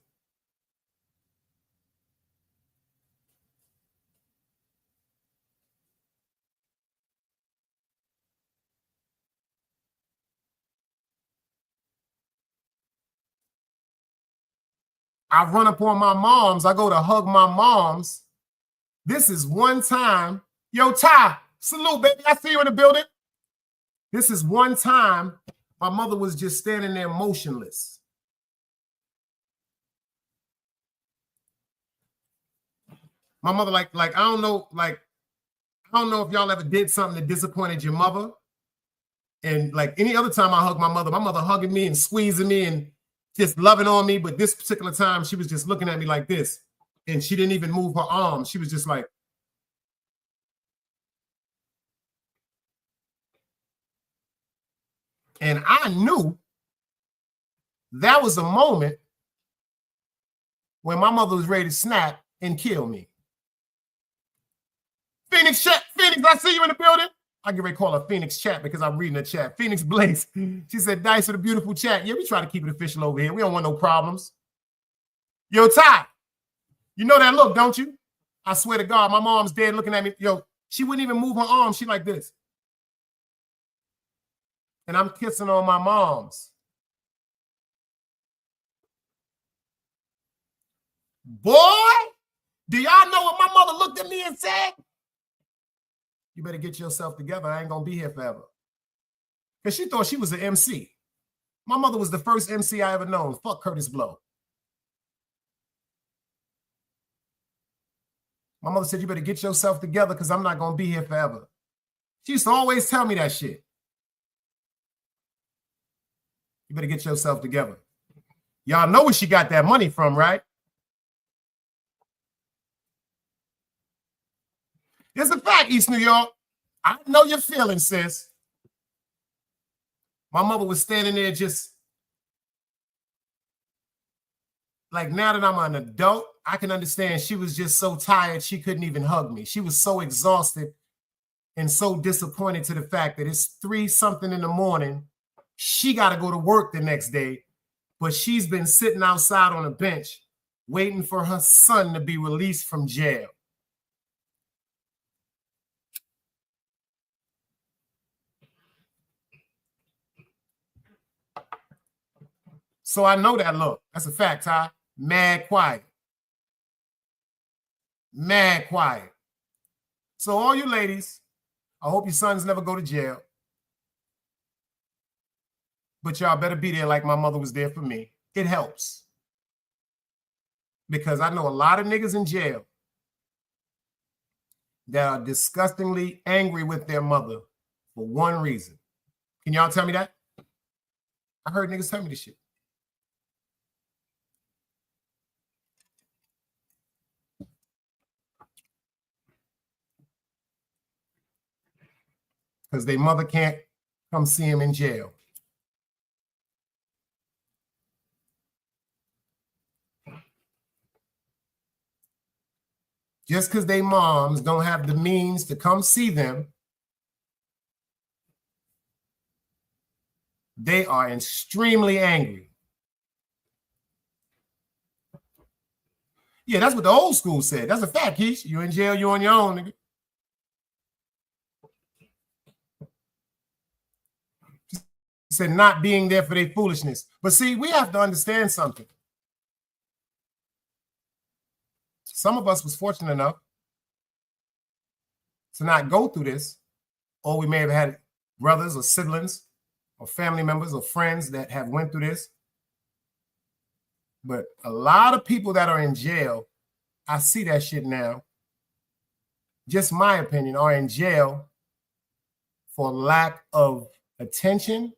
I run up on my moms. I go to hug my moms. This is one time. Yo, Ty, salute, baby. I see you in the building. This is one time my mother was just standing there motionless. My mother, like I don't know if y'all ever did something that disappointed your mother. And like any other time I hug my mother hugging me and squeezing me and just loving on me. But this particular time, she was just looking at me like this. And she didn't even move her arms. She was just like. And I knew that was a moment when my mother was ready to snap and kill me. Phoenix Chat, Phoenix, I see you in the building. I get ready to call her Phoenix Chat because I'm reading the chat. Phoenix Blaze. She said, Dice with a beautiful chat. Yeah, we try to keep it official over here. We don't want no problems. Yo, Ty, you know that look, don't you? I swear to God, my mom's dead looking at me. Yo, she wouldn't even move her arm. She like this. And I'm kissing on my mom's. Boy, do y'all know what my mother looked at me and said? You better get yourself together. I ain't going to be here forever. Because she thought she was an MC. My mother was the first MC I ever known. Fuck Curtis Blow. My mother said, you better get yourself together because I'm not going to be here forever. She used to always tell me that shit. You better get yourself together. Y'all know where she got that money from, right? It's a fact, East New York. I know your feelings, sis. My mother was standing there just like, now that I'm an adult, I can understand she was just so tired she couldn't even hug me. She was so exhausted and so disappointed to the fact that it's 3-something in the morning. She got to go to work the next day, but she's been sitting outside on a bench waiting for her son to be released from jail. So I know that look. That's a fact, Ty. Mad quiet. Mad quiet. So all you ladies, I hope your sons never go to jail. But y'all better be there like my mother was there for me. It helps. Because I know a lot of niggas in jail that are disgustingly angry with their mother for one reason. Can y'all tell me that? I heard niggas tell me this shit. Because their mother can't come see him in jail. Just because they moms don't have the means to come see them, they are extremely angry. Yeah, that's what the old school said. That's a fact, Keish. You're in jail, you're on your own, nigga. He said not being there for their foolishness. But see, we have to understand something. Some of us was fortunate enough to not go through this, or we may have had brothers or siblings or family members or friends that have went through this. But a lot of people that are in jail, I see that shit now, just my opinion, are in jail for lack of attention,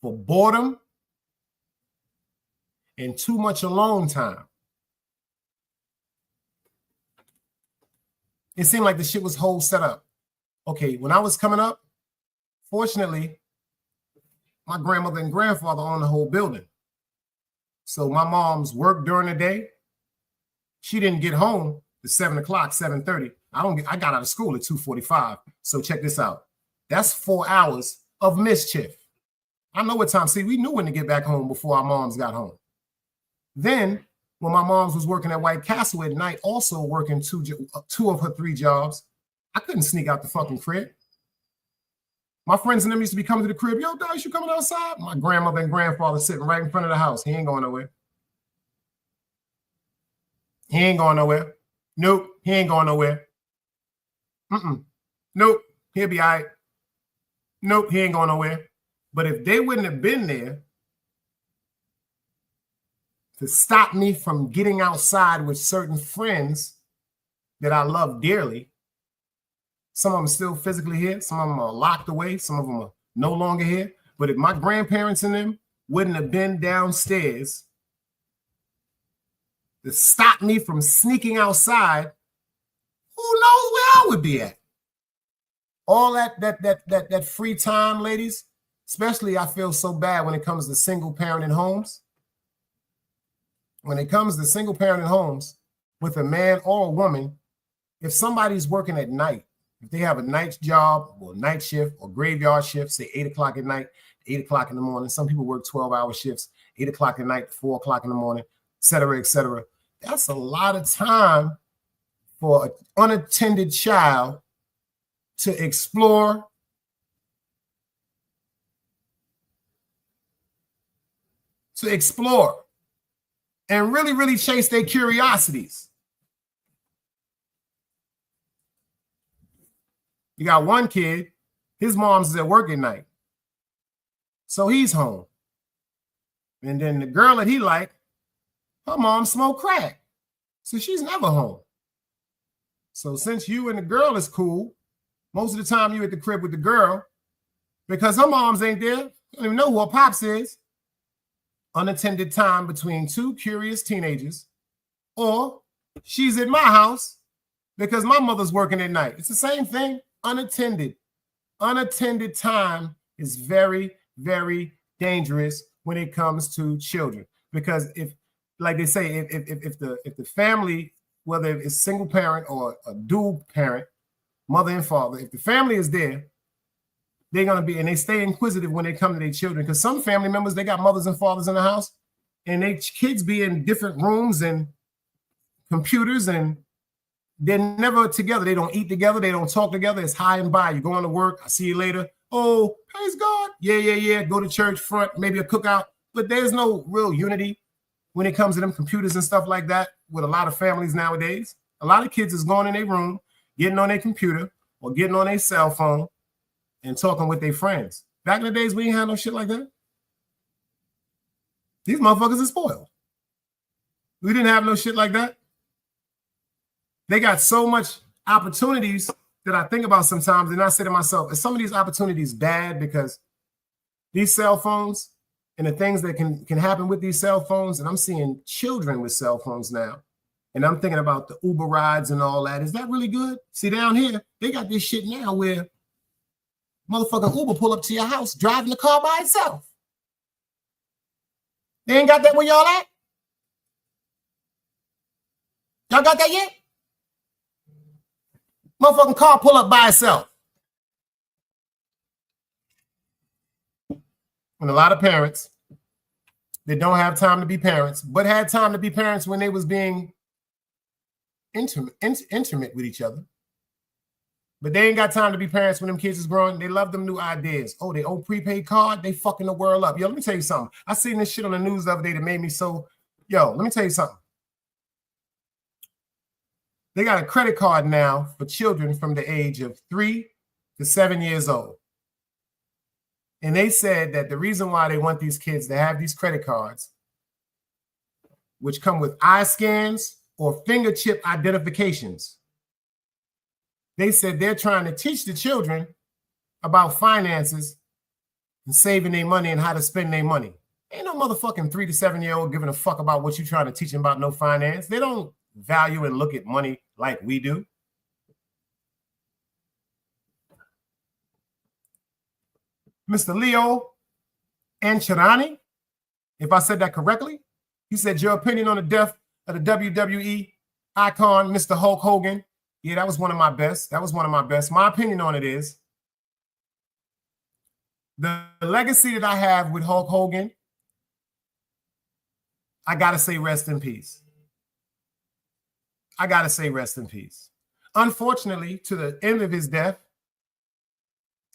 for boredom, and too much alone time. It seemed like the shit was whole set up. Okay, when I was coming up, fortunately, my grandmother and grandfather owned the whole building. So my mom's worked during the day. She didn't get home at 7 o'clock, 7:30. I got out of school at 2:45. So check this out. That's 4 hours of mischief. I know what time. See, we knew when to get back home before our moms got home. Then, when my mom's was working at White Castle at night, also working two of her 3 jobs, I couldn't sneak out the fucking crib. My friends and them used to be coming to the crib. Yo, Dice, you coming outside? My grandmother and grandfather sitting right in front of the house. He ain't going nowhere. He ain't going nowhere. Nope, he ain't going nowhere. Nope, he'll be all right. Nope, he ain't going nowhere. But if they wouldn't have been there to stop me from getting outside with certain friends that I love dearly, some of them still physically here, some of them are locked away, some of them are no longer here. But if my grandparents and them wouldn't have been downstairs to stop me from sneaking outside, who knows where I would be at? All that free time, ladies, especially I feel so bad when it comes to single parenting homes. When it comes to single parenting homes with a man or a woman, if somebody's working at night, if they have a night job or night shift or graveyard shift, say 8 o'clock at night, 8 o'clock in the morning, some people work 12-hour shifts, 8 o'clock at night, 4 o'clock in the morning, et cetera, et cetera. That's a lot of time for an unattended child to explore, and really, really chase their curiosities. You got one kid, his mom's is at work at night, so he's home. And then the girl that he liked, her mom smoked crack, so she's never home. So since you and the girl is cool, most of the time you at the crib with the girl, because her moms ain't there, you don't even know who her pops is. Unattended time between two curious teenagers, or she's at my house because my mother's working at night. It's the same thing, unattended. Unattended time is very, very dangerous when it comes to children. Because if, like they say, if the family, whether it's single parent or a dual parent, mother and father, if the family is there, they're going to be, and they stay inquisitive when they come to their children, because some family members, they got mothers and fathers in the house, and their kids be in different rooms and computers, and they're never together. They don't eat together. They don't talk together. It's high and by. You're going to work. I see you later. Oh, praise God. Yeah. Go to church front, maybe a cookout. But there's no real unity when it comes to them computers and stuff like that with a lot of families nowadays. A lot of kids is going in their room, getting on their computer or getting on their cell phone and talking with their friends. Back in the days, we didn't have no shit like that. These motherfuckers are spoiled. We didn't have no shit like that. They got so much opportunities that I think about sometimes, and I say to myself, is some of these opportunities bad because these cell phones and the things that can happen with these cell phones, and I'm seeing children with cell phones now, and I'm thinking about the Uber rides and all that. Is that really good? See, down here, they got this shit now where motherfucking Uber pull up to your house driving the car by itself. They ain't got that where y'all at? Y'all got that yet? Motherfucking car pull up by itself. And a lot of parents that don't have time to be parents, but had time to be parents when they was being intimate with each other. But they ain't got time to be parents when them kids is growing. They love them new ideas. Oh, they old prepaid card. They fucking the world up. Yo, let me tell you something. I seen this shit on the news the other day that made me so, yo, let me tell you something. They got a credit card now for children from the age of 3 to 7 years old. And they said that the reason why they want these kids to have these credit cards, which come with eye scans or finger chip identifications, they said they're trying to teach the children about finances and saving their money and how to spend their money. Ain't no motherfucking 3 to 7 year old giving a fuck about what you're trying to teach them about no finance. They don't value and look at money like we do. Mr. Leo Anchirani, if I said that correctly, he said, your opinion on the death of the WWE icon, Mr. Hulk Hogan. Yeah, that was one of my best. My opinion on it is the legacy that I have with Hulk Hogan, I got to say rest in peace. Unfortunately, to the end of his death,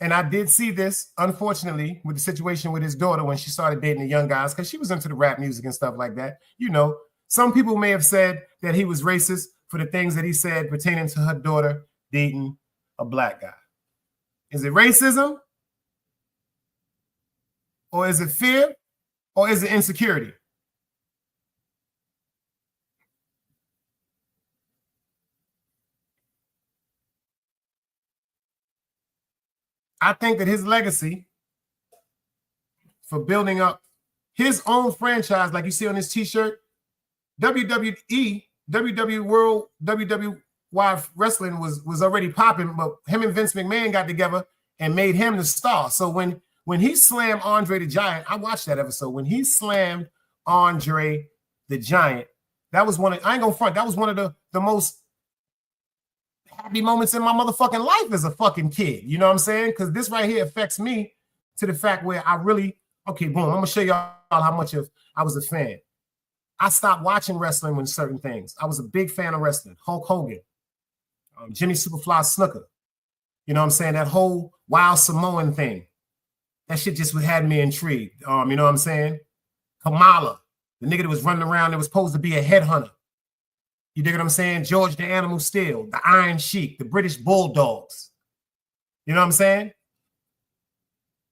And I did see this, unfortunately, with the situation with his daughter when she started dating the young guys, because she was into the rap music and stuff like that. You know, some people may have said that he was racist for the things that he said pertaining to her daughter dating a black guy. Is it racism? Or is it fear? Or is it insecurity? I think that his legacy for building up his own franchise, like you see on his t-shirt, WWE, WWE World, WWY Wrestling was already popping, but him and Vince McMahon got together and made him the star. So when he slammed Andre the Giant, I watched that episode. When he slammed Andre the Giant, that was one of, I ain't gonna front, that was one of the most happy moments in my motherfucking life as a fucking kid. You know what I'm saying? Because this right here affects me to the fact where I really, okay, boom, I'm gonna show y'all how much of I was a fan. I stopped watching wrestling when certain things. I was a big fan of wrestling. Hulk Hogan, Jimmy Superfly Snuka. You know what I'm saying? That whole wild Samoan thing. That shit just had me intrigued. You know what I'm saying? Kamala, the nigga that was running around that was supposed to be a headhunter. You dig what I'm saying? George the Animal Steel, the Iron Sheik, the British Bulldogs. You know what I'm saying?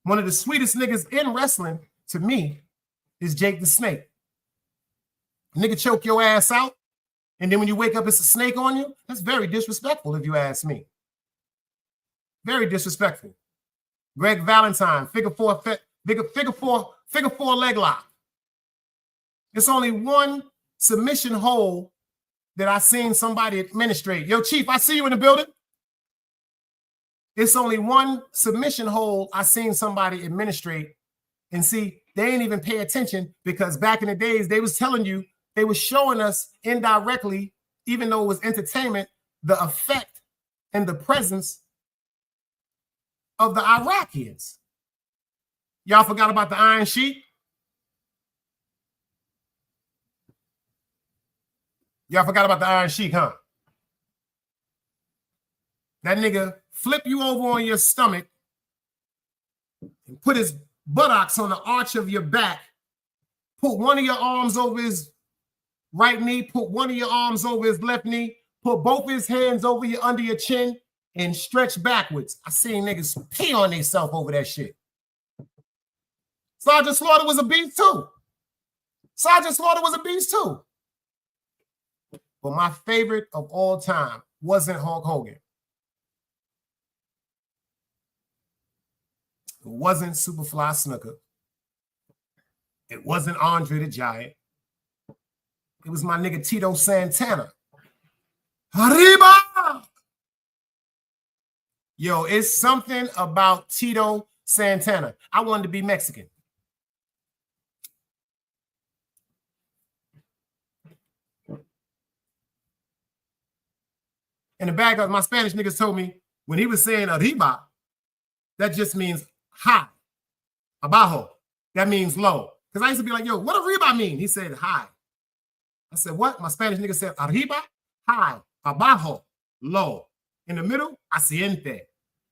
One of the sweetest niggas in wrestling to me is Jake the Snake. Nigga choke your ass out, and then when you wake up, it's a snake on you. That's very disrespectful, if you ask me. Very disrespectful. Greg Valentine, figure four leg lock. It's only one submission hold that I seen somebody administrate. Yo, Chief, I see you in the building. It's only one submission hold I seen somebody administrate. And see, they ain't even pay attention because back in the days, they was telling you, they was showing us indirectly, even though it was entertainment, the effect and the presence of the Iraqians. Y'all forgot about the Iron Sheik? Y'all forgot about the Iron Sheik, huh? That nigga flip you over on your stomach and put his buttocks on the arch of your back, put one of your arms over his right knee, put one of your arms over his left knee, put both his hands over your under your chin, and stretch backwards. I seen niggas pee on themselves over that shit. Sergeant Slaughter was a beast too. Sergeant Slaughter was a beast too. But my favorite of all time wasn't Hulk Hogan. It wasn't Superfly Snuka. It wasn't Andre the Giant. It was my nigga Tito Santana. Arriba! Yo, it's something about Tito Santana. I wanted to be Mexican. And the bag of my Spanish niggas told me when he was saying arriba, that just means high. Abajo, that means low. Because I used to be like, yo, what arriba mean? He said high. I said, what? My Spanish nigga said arriba, high. Abajo, low. In the middle, asciende.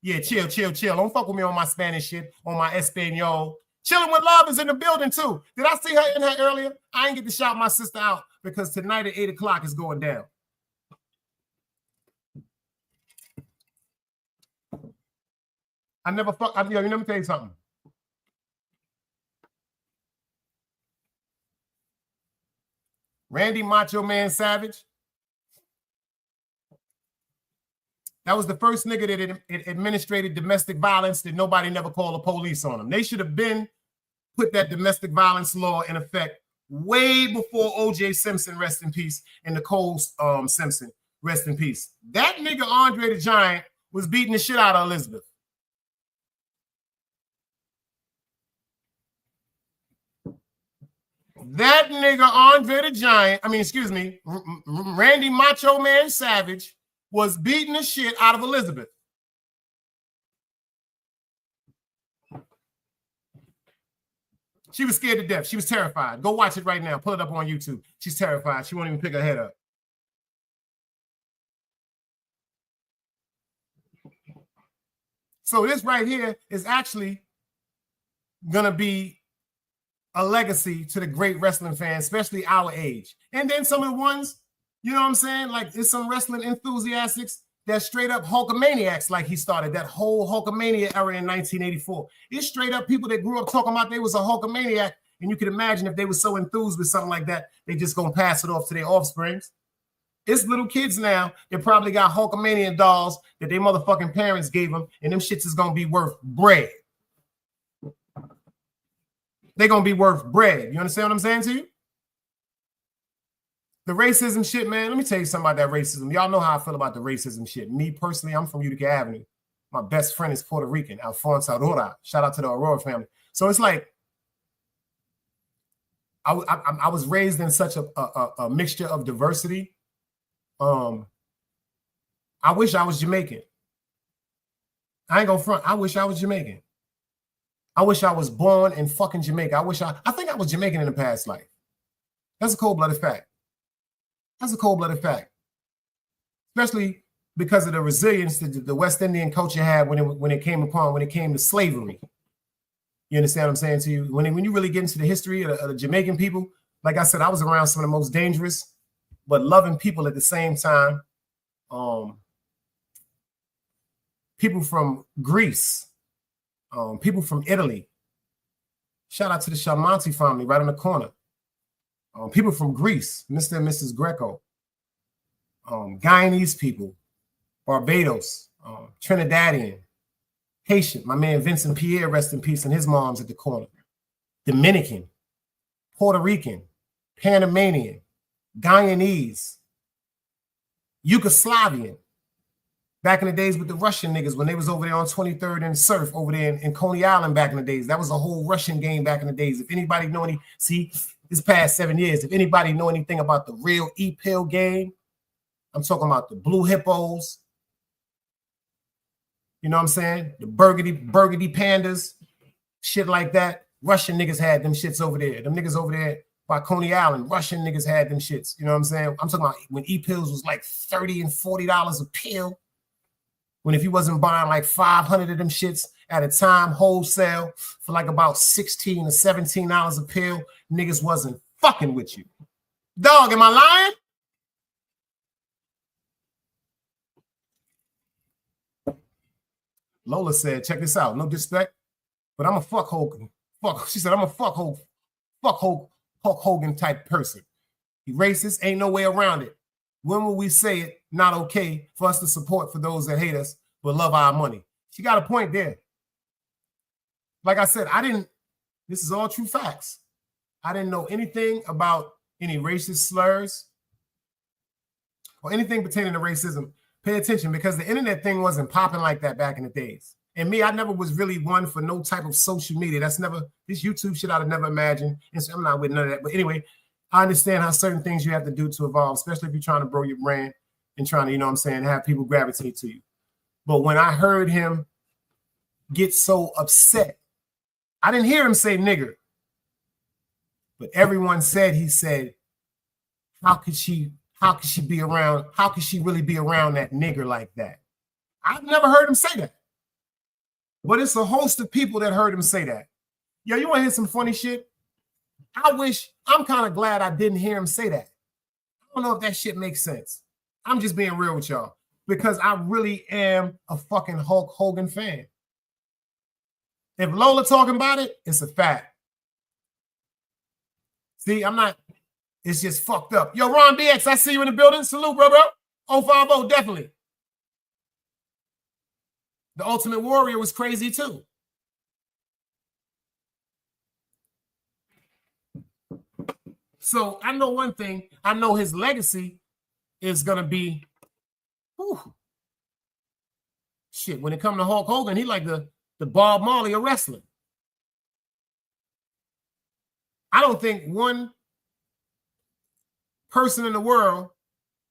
Yeah, chill, chill, chill. Don't fuck with me on my Spanish shit, on my Espanol. Chilling with Love is in the building too. Did I see her in here earlier? I ain't get to shout my sister out because tonight at 8 o'clock is going down. I never fuck. Let me tell you something. Randy Macho Man Savage. That was the first nigga that administrated domestic violence that nobody never called the police on him. They should have been put that domestic violence law in effect way before O.J. Simpson, rest in peace, and Nicole Simpson, rest in peace. That nigga Andre the Giant was beating the shit out of Elizabeth. That nigga Andre the Giant, Randy Macho Man Savage was beating the shit out of Elizabeth. She was scared to death. She was terrified. Go watch it right now. Pull it up on YouTube. She's terrified. She won't even pick her head up. So this right here is actually gonna be a legacy to the great wrestling fans, especially our age. And then some of the ones, you know what I'm saying? Like there's some wrestling enthusiasts that straight up Hulkamaniacs, like he started that whole Hulkamania era in 1984. It's straight up people that grew up talking about they was a Hulkamaniac, and you can imagine if they were so enthused with something like that, they just gonna pass it off to their offsprings. It's little kids now that probably got Hulkamania dolls that their motherfucking parents gave them, and them shits is gonna be worth bread. They're gonna be worth bread. You understand what I'm saying to you? The racism shit, man, let me tell you something about that racism. Y'all know how I feel about the racism shit. Me personally, I'm from Utica Avenue. My best friend is Puerto Rican, Alfonso Aurora. Shout out to the Aurora family. So it's like, I was raised in such a mixture of diversity. I wish I was Jamaican. I ain't gonna front. I wish I was Jamaican. I wish I was born in fucking Jamaica. I think I was Jamaican in a past life. That's a cold-blooded fact. That's a cold-blooded fact. Especially because of the resilience that the West Indian culture had when it came to slavery. You understand what I'm saying to you? When you really get into the history of the Jamaican people, like I said, I was around some of the most dangerous but loving people at the same time. People from Greece, people from Italy. Shout out to the Shalmonti family right on the corner. People from Greece, Mr. and Mrs. Greco. Guyanese people, Barbados, Trinidadian, Haitian, my man Vincent Pierre, rest in peace, and his mom's at the corner. Dominican, Puerto Rican, Panamanian, Guyanese, Yugoslavian. Back in the days with the Russian niggas when they was over there on 23rd and Surf over there in Coney Island back in the days. That was a whole Russian game back in the days. If anybody know this past 7 years, if anybody know anything about the real E-Pill game, I'm talking about the Blue Hippos. You know what I'm saying? The burgundy pandas, shit like that. Russian niggas had them shits over there. Them niggas over there by Coney Island, Russian niggas had them shits. You know what I'm saying? I'm talking about when E-Pills was like $30 and $40 a pill. When if you wasn't buying like 500 of them shits at a time wholesale for like about $16 or $17 a pill, niggas wasn't fucking with you. Dog, am I lying? Lola said, check this out. No disrespect, but I'm a fuck Hogan. She said, I'm a fuck Hulk Hogan type person. He racist, ain't no way around it. When will we say it not okay for us to support for those that hate us but love our money? She got a point there. Like I said, this is all true facts. I didn't know anything about any racist slurs or anything pertaining to racism. Pay attention, because the internet thing wasn't popping like that back in the days. And me, I never was really one for no type of social media. That's never, this YouTube shit I'd have never imagined. And so I'm not with none of that. But anyway, I understand how certain things you have to do to evolve, especially if you're trying to grow your brand and trying to, you know what I'm saying, have people gravitate to you. But when I heard him get so upset, I didn't hear him say nigger. But everyone said, he said, how could she be around? How could she really be around that nigger like that? I've never heard him say that. But it's a host of people that heard him say that. Yo, you want to hear some funny shit? I'm kind of glad I didn't hear him say that. I don't know if that shit makes sense. I'm just being real with y'all, because I really am a fucking Hulk Hogan fan. If Lola talking about it, it's a fact. See, it's just fucked up. Yo, Ron BX, I see you in the building. Salute, bro. 050, definitely. The Ultimate Warrior was crazy too. So I know one thing. I know his legacy is going to be, shit, when it comes to Hulk Hogan, he like the Bob Marley of wrestling. I don't think one person in the world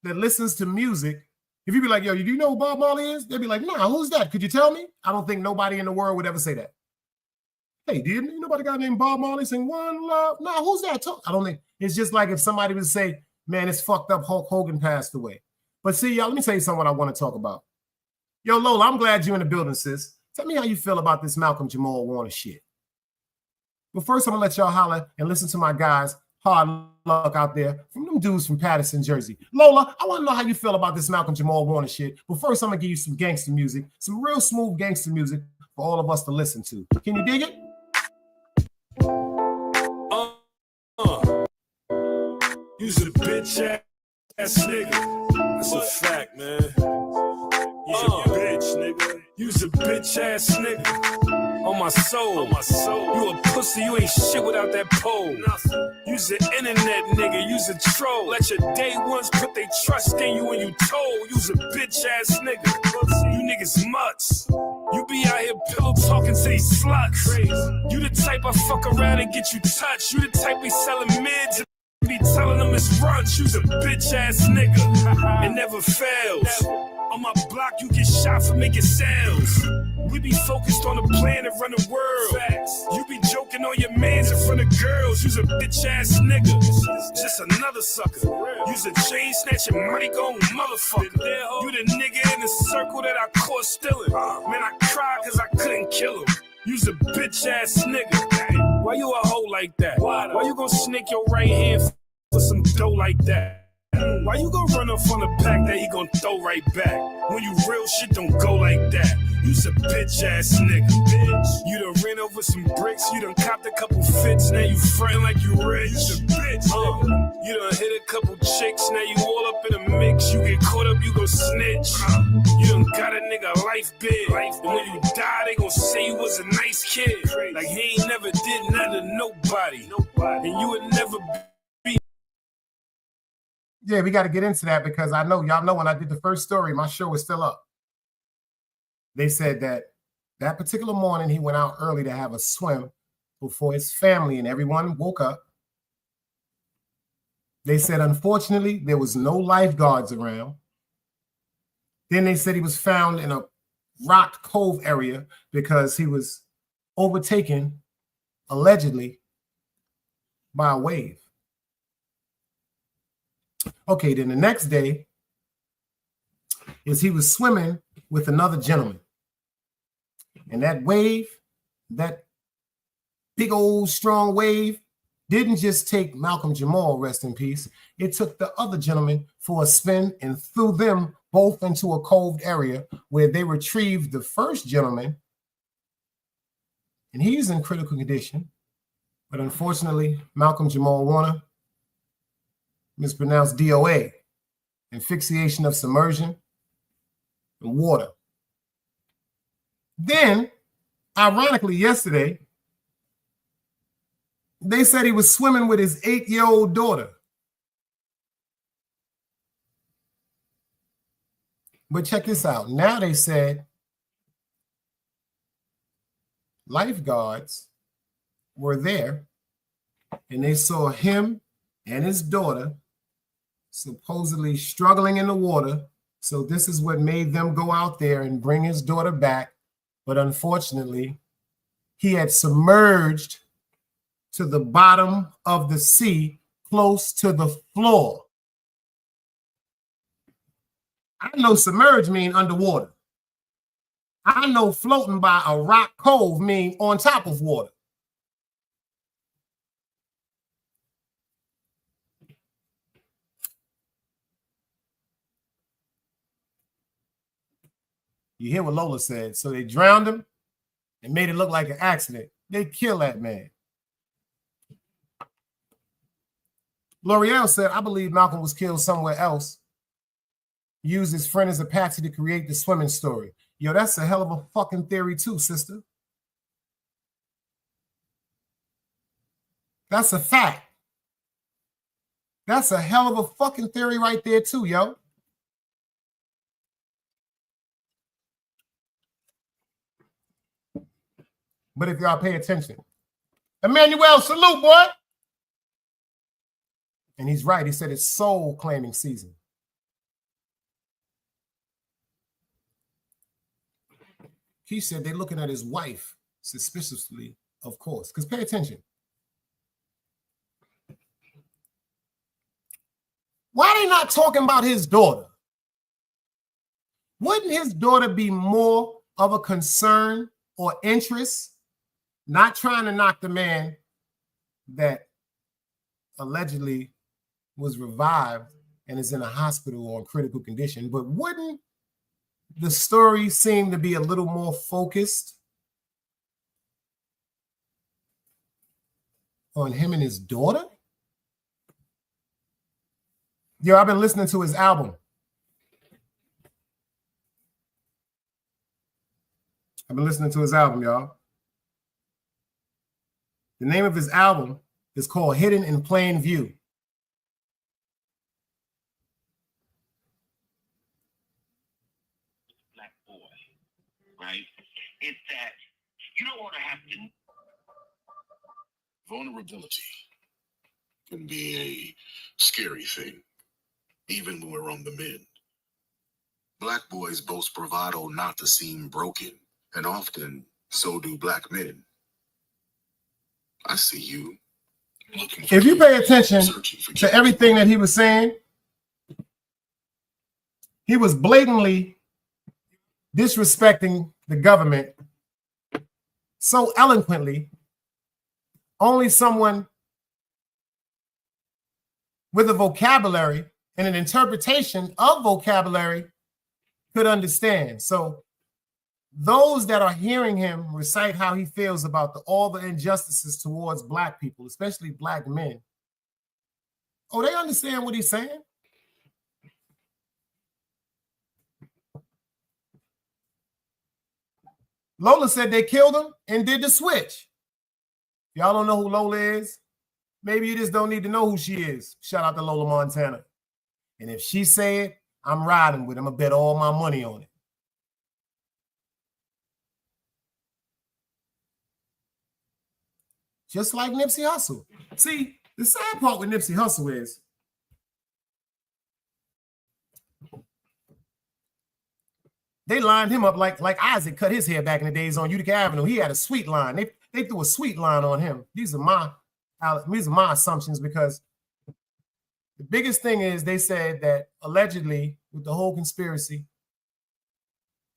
that listens to music, if you be like, yo, do you know who Bob Marley is? They'd be like, nah, who's that? Could you tell me? I don't think nobody in the world would ever say that. Hey, didn't nobody got named Bob Marley sing One Love? Nah, who's that? I don't think. It's just like if somebody would say, man, it's fucked up, Hulk Hogan passed away. But see, y'all, let me tell you something I want to talk about. Yo, Lola, I'm glad you're in the building, sis. Tell me how you feel about this Malcolm Jamal Warner shit. But first, I'm gonna let y'all holler and listen to my guys, Hard Luck out there, from them dudes from Patterson, Jersey. Lola, I want to know how you feel about this Malcolm Jamal Warner shit. But first, I'm gonna give you some gangster music, some real smooth gangster music for all of us to listen to. Can you dig it? You's a bitch ass nigga. That's a fact, man. You's a bitch, nigga. You's a bitch ass nigga. On my soul. You a pussy, you ain't shit without that pole. You's an internet nigga, you's a troll. Let your day ones put their trust in you when you told. You's a bitch ass nigga. You niggas mutts. You be out here pillow talking to these sluts. You the type I fuck around and get you touched. You the type be selling mids and be telling them it's brunch. You's a bitch ass nigga. It never fails. On my block, you get shot for making sounds. We be focused on the plan to run the world. Facts. You be joking on your mans in front of girls. You's a bitch ass nigga. Just another sucker. You's a chain snatching, money going motherfucker. You the nigga in the circle that I caught stealing. Man, I cried cause I couldn't kill him. You's a bitch ass nigga. Why you a hoe like that? Why you gonna sneak your right hand for some dough like that? Why you gonna run up on the pack that he gonna throw right back? When you real shit don't go like that. You's a bitch ass nigga, bitch. You done ran over some bricks, you done copped a couple fits, now you frontin' like you rich. You's a bitch, nigga. You done hit a couple chicks, now you all up in a mix. You get caught up, you gon' snitch. You done got a nigga life big. And when you die, they gon' say you was a nice kid. Like he ain't never did nothing to nobody. And you would never be. Yeah, we got to get into that because I know, y'all know when I did the first story, my show was still up. They said that particular morning, he went out early to have a swim before his family and everyone woke up. They said, unfortunately, there was no lifeguards around. Then they said he was found in a rock cove area because he was overtaken, allegedly, by a wave. Okay, then the next day is he was swimming with another gentleman. And that wave, that big old strong wave, didn't just take Malcolm Jamal, rest in peace. It took the other gentleman for a spin and threw them both into a coved area where they retrieved the first gentleman. And he's in critical condition. But unfortunately, Malcolm Jamal Warner, mispronounced DOA, asphyxiation of submersion and water. Then, ironically, yesterday, they said he was swimming with his 8-year-old daughter. But check this out. Now they said lifeguards were there and they saw him and his daughter supposedly struggling in the water. So this is what made them go out there and bring his daughter back. But unfortunately, he had submerged to the bottom of the sea, close to the floor. I know submerge mean underwater. I know floating by a rock cove mean on top of water. You hear what Lola said. So they drowned him and made it look like an accident. They killed that man. L'Oreal said, I believe Malcolm was killed somewhere else. Used his friend as a patsy to create the swimming story. Yo, that's a hell of a fucking theory too, sister. That's a fact. That's a hell of a fucking theory right there too, yo. But if y'all pay attention, Emmanuel, salute, boy. And he's right. He said it's soul claiming season. He said they're looking at his wife suspiciously, of course, because pay attention. Why are they not talking about his daughter? Wouldn't his daughter be more of a concern or interest, not trying to knock the man that allegedly was revived and is in a hospital or in critical condition, but wouldn't the story seem to be a little more focused on him and his daughter? Yo, I've been listening to his album. Y'all. The name of his album is called Hidden in Plain View. Black boy, right? It's that you don't want to have to. Vulnerability can be a scary thing, even when we're on the mend. Black boys boast bravado not to seem broken, and often so do black men. I see you. If you pay attention to everything that he was saying, he was blatantly disrespecting the government so eloquently, only someone with a vocabulary and an interpretation of vocabulary could understand. So those that are hearing him recite how he feels about all the injustices towards black people, especially black men, they understand what he's saying. Lola said they killed him and did the switch. Y'all don't know who Lola is? Maybe you just don't need to know who she is. Shout out to Lola Montana. And if she say it, I'm riding with him. I'm going to bet all my money on it. Just like Nipsey Hussle. See, the sad part with Nipsey Hussle is they lined him up like Isaac cut his hair back in the days on Utica Avenue. He had a sweet line. They threw a sweet line on him. These are my assumptions, because the biggest thing is they said that allegedly with the whole conspiracy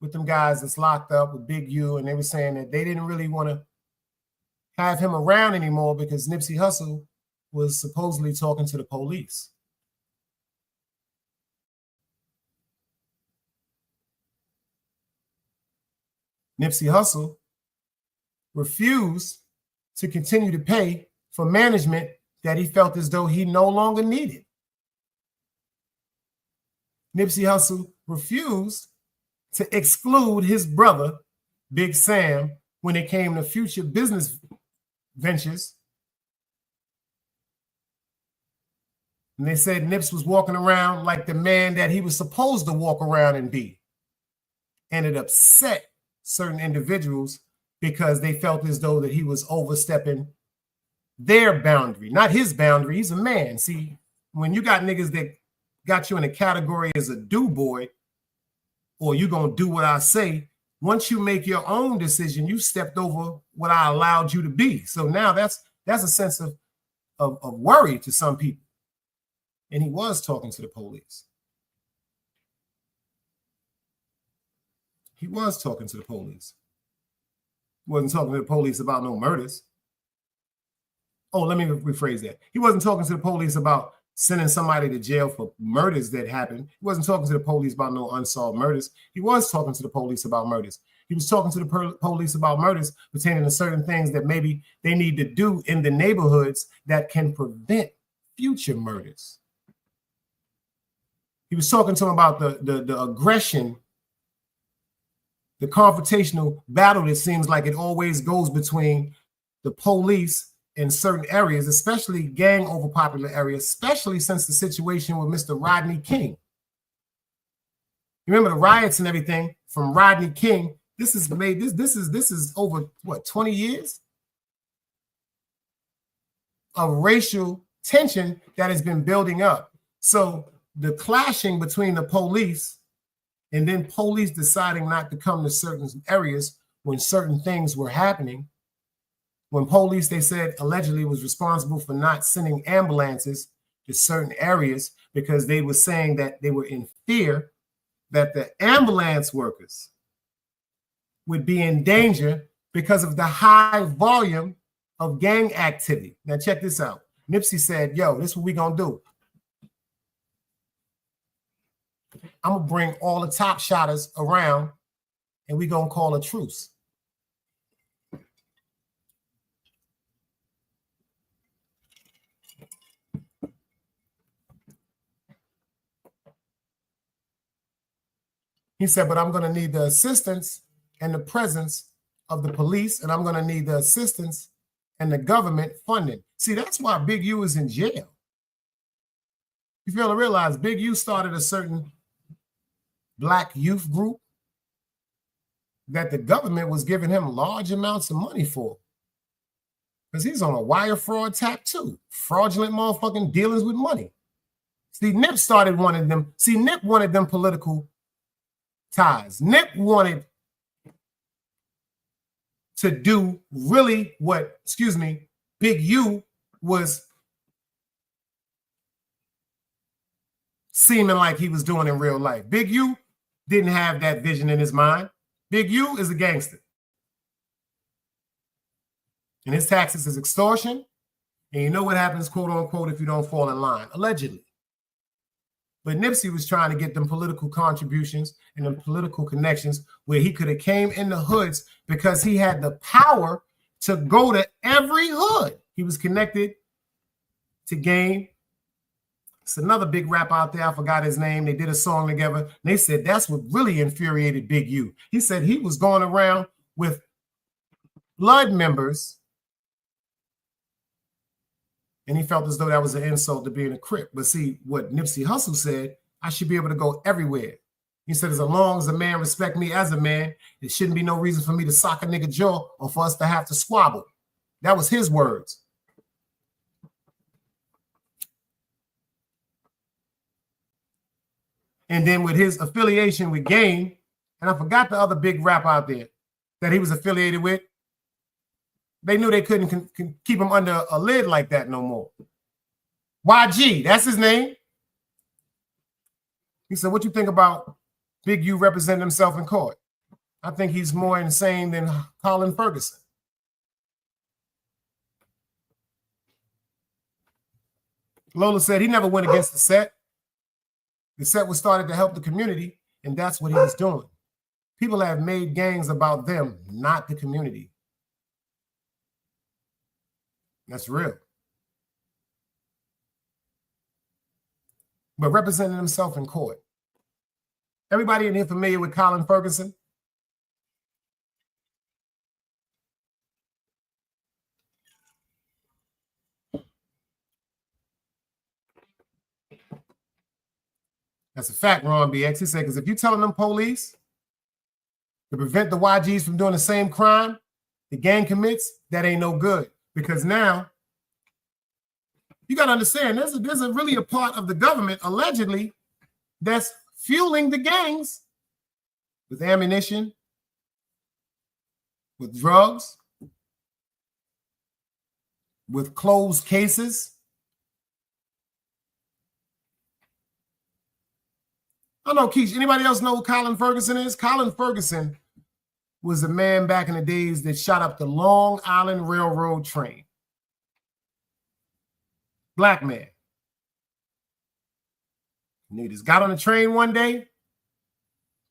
with them guys that's locked up with Big U, and they were saying that they didn't really want to have him around anymore because Nipsey Hussle was supposedly talking to the police. Nipsey Hussle refused to continue to pay for management that he felt as though he no longer needed. Nipsey Hussle refused to exclude his brother, Big Sam, when it came to future business ventures. And they said Nips was walking around like the man that he was supposed to walk around and be. And it upset certain individuals because they felt as though that he was overstepping their boundary, not his boundary. He's a man. See, when you got niggas that got you in a category as a do boy, or you gonna do what I say, once you make your own decision, you stepped over what I allowed you to be. So now that's a sense of worry to some people. And he was talking to the police. He was talking to the police. He wasn't talking to the police about no murders. Oh, let me rephrase that. He wasn't talking to the police about sending somebody to jail for murders that happened. He wasn't talking to the police about no unsolved murders. He was talking to the police about murders. He was talking to the police about murders pertaining to certain things that maybe they need to do in the neighborhoods that can prevent future murders. He was talking to them about the aggression, the confrontational battle that seems like it always goes between the police in certain areas, especially gang overpopulated areas, especially since the situation with Mr. Rodney King. You remember the riots and everything from Rodney King? This is over what, 20 years of racial tension that has been building up. So the clashing between the police and then police deciding not to come to certain areas when certain things were happening. When police, they said, allegedly was responsible for not sending ambulances to certain areas because they were saying that they were in fear that the ambulance workers would be in danger because of the high volume of gang activity. Now check this out. Nipsey said, yo, this is what we gonna do. I'm gonna bring all the top shotters around and we gonna call a truce. He said, but I'm gonna need the assistance and the presence of the police, and I'm gonna need the assistance and the government funding. See, that's why Big U is in jail. You fail to realize Big U started a certain black youth group that the government was giving him large amounts of money for. Because he's on a wire fraud tap too. Fraudulent motherfucking dealings with money. See, Nip started wanting them. See, Nip wanted them political ties. Nip wanted to do really what, Big U was seeming like he was doing in real life. Big U didn't have that vision in his mind. Big U is a gangster. And his taxes is extortion. And you know what happens, quote unquote, if you don't fall in line, allegedly. But Nipsey was trying to get them political contributions and them political connections where he could have came in the hoods because he had the power to go to every hood. He was connected to Game. It's another big rapper out there. I forgot his name. They did a song together. And they said that's what really infuriated Big U. He said he was going around with blood members and he felt as though that was an insult to being a Crip. But see, what Nipsey Hussle said, I should be able to go everywhere. He said, as long as a man respect me as a man, there shouldn't be no reason for me to sock a nigga jaw or for us to have to squabble. That was his words. And then with his affiliation with Game, and I forgot the other big rapper out there that he was affiliated with, they knew they couldn't keep him under a lid like that no more. YG, that's his name. He said, what you think about Big U representing himself in court? I think he's more insane than Colin Ferguson. Lola said he never went against the set. The set was started to help the community, and that's what he was doing. People have made gangs about them, not the community. That's real. But representing himself in court. Everybody in here familiar with Colin Ferguson? That's a fact, Ron BX. He said, because if you're telling them police to prevent the YGs from doing the same crime the gang commits, that ain't no good. Because now, you got to understand, there's a really a part of the government, allegedly, that's fueling the gangs with ammunition, with drugs, with closed cases. I don't know, Keish, anybody else know who Colin Ferguson is? Colin Ferguson was a man back in the days that shot up the Long Island Railroad train. Black man. And he just got on the train one day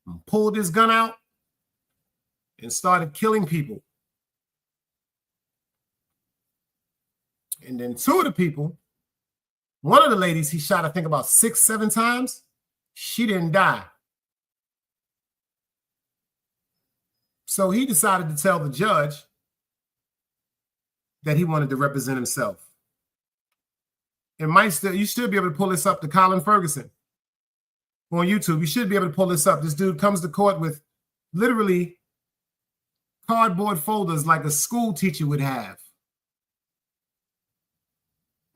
and pulled his gun out and started killing people. And then two of the people, one of the ladies he shot, I think about 6, 7 times, she didn't die. So he decided to tell the judge that he wanted to represent himself. You should be able to pull this up to Colin Ferguson on YouTube. You should be able to pull this up. This dude comes to court with literally cardboard folders like a school teacher would have.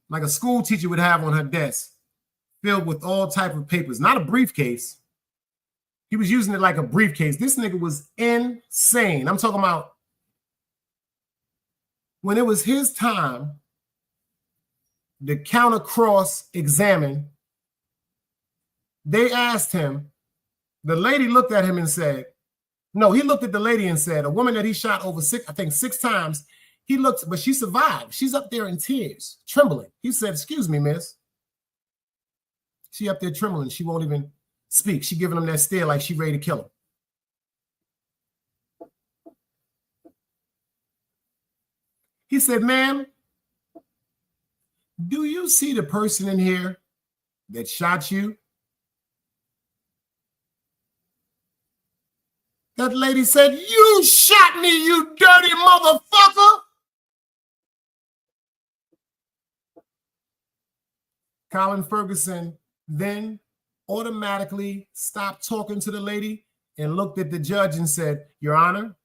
Like a school teacher would have on her desk, filled with all type of papers. Not a briefcase. He was using it like a briefcase. This nigga was insane. I'm talking about when it was his time to counter cross examine, they asked him, the lady looked at him and said, No, he looked at the lady and said, a woman that he shot over six times, he looked, but she survived. She's up there in tears, trembling. He said, excuse me, miss. She up there trembling. She won't even speak. She giving him that stare like she ready to kill him. He said, ma'am, do you see the person in here that shot you? That lady said, you shot me, you dirty motherfucker. Colin Ferguson then automatically stopped talking to the lady and looked at the judge and said, Your Honor,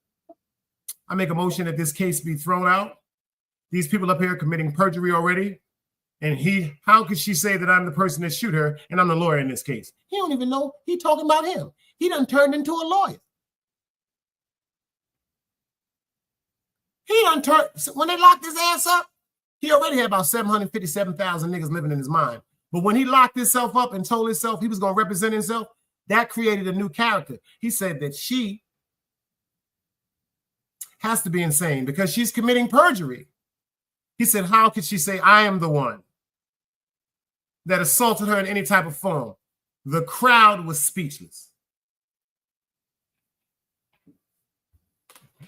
I make a motion that this case be thrown out. These people up here committing perjury already. And how could she say that I'm the person that shoot her and I'm the lawyer in this case? He don't even know he talking about him. He done turned into a lawyer. He done turned, when they locked his ass up, he already had about 757,000 niggas living in his mind. But when he locked himself up and told himself he was going to represent himself, that created a new character. He said that she has to be insane because she's committing perjury. He said, how could she say I am the one that assaulted her in any type of form? The crowd was speechless.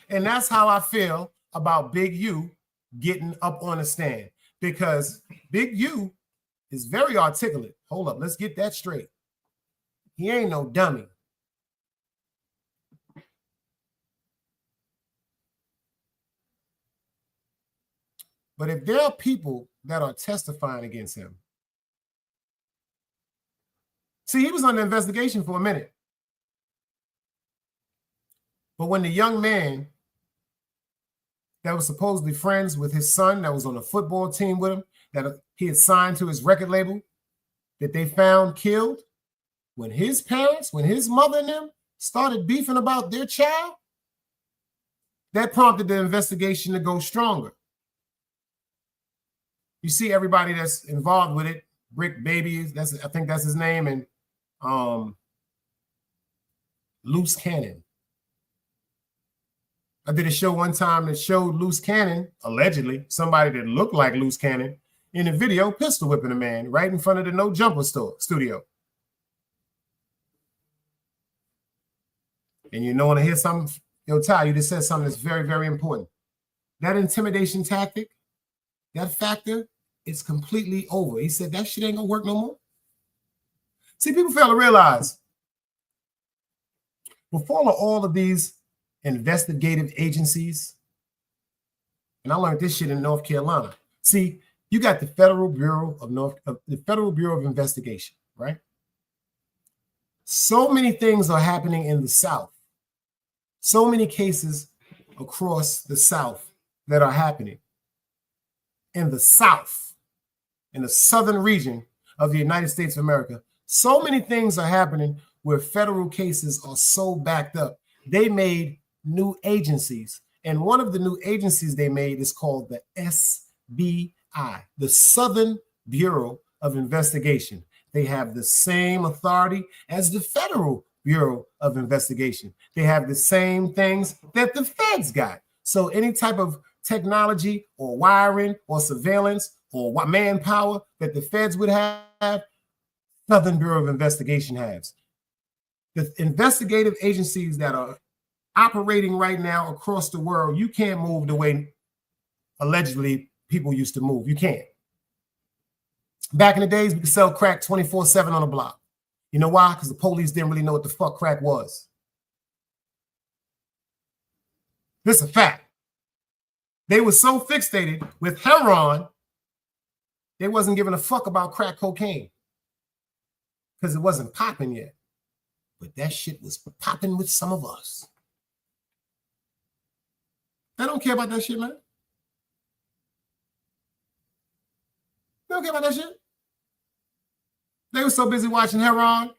And that's how I feel about Big U getting up on the stand, because Big U is very articulate. Hold up, let's get that straight. He ain't no dummy. But if there are people that are testifying against him, see, he was under investigation for a minute. But when the young man that was supposedly friends with his son, that was on a football team with him, that he had signed to his record label, that they found killed, when his parents, when his mother and them started beefing about their child, that prompted the investigation to go stronger. You see everybody that's involved with it, Rick Baby, I think that's his name, and Loose Cannon. I did a show one time that showed Loose Cannon, allegedly, somebody that looked like Loose Cannon, in a video pistol whipping a man right in front of the No Jumper studio. And you know, when I hear something, yo, Ty, you just said something that's very, very important. That intimidation tactic, that factor, it's completely over. He said that shit ain't gonna work no more. See, people fail to realize before all of these investigative agencies, and I learned this shit in North Carolina. See, you got the Federal Bureau of Investigation, right? So many things are happening in the South. So many cases across the South that are happening in the South, in the southern region of the United States of America. So many things are happening where federal cases are so backed up. They made new agencies. And one of the new agencies they made is called the SBI, the Southern Bureau of Investigation. They have the same authority as the Federal Bureau of Investigation. They have the same things that the feds got. So any type of technology or wiring or surveillance or manpower that the feds would have, Southern Bureau of Investigation has. The investigative agencies that are operating right now across the world, you can't move the way allegedly people used to move. You can't. Back in the days, we could sell crack 24/7 on the block. You know why? Because the police didn't really know what the fuck crack was. This is a fact. They were so fixated with heroin, they wasn't giving a fuck about crack cocaine because it wasn't popping yet. But that shit was popping with some of us. I don't care about that shit, man. They don't care about that shit. They were so busy watching heroin.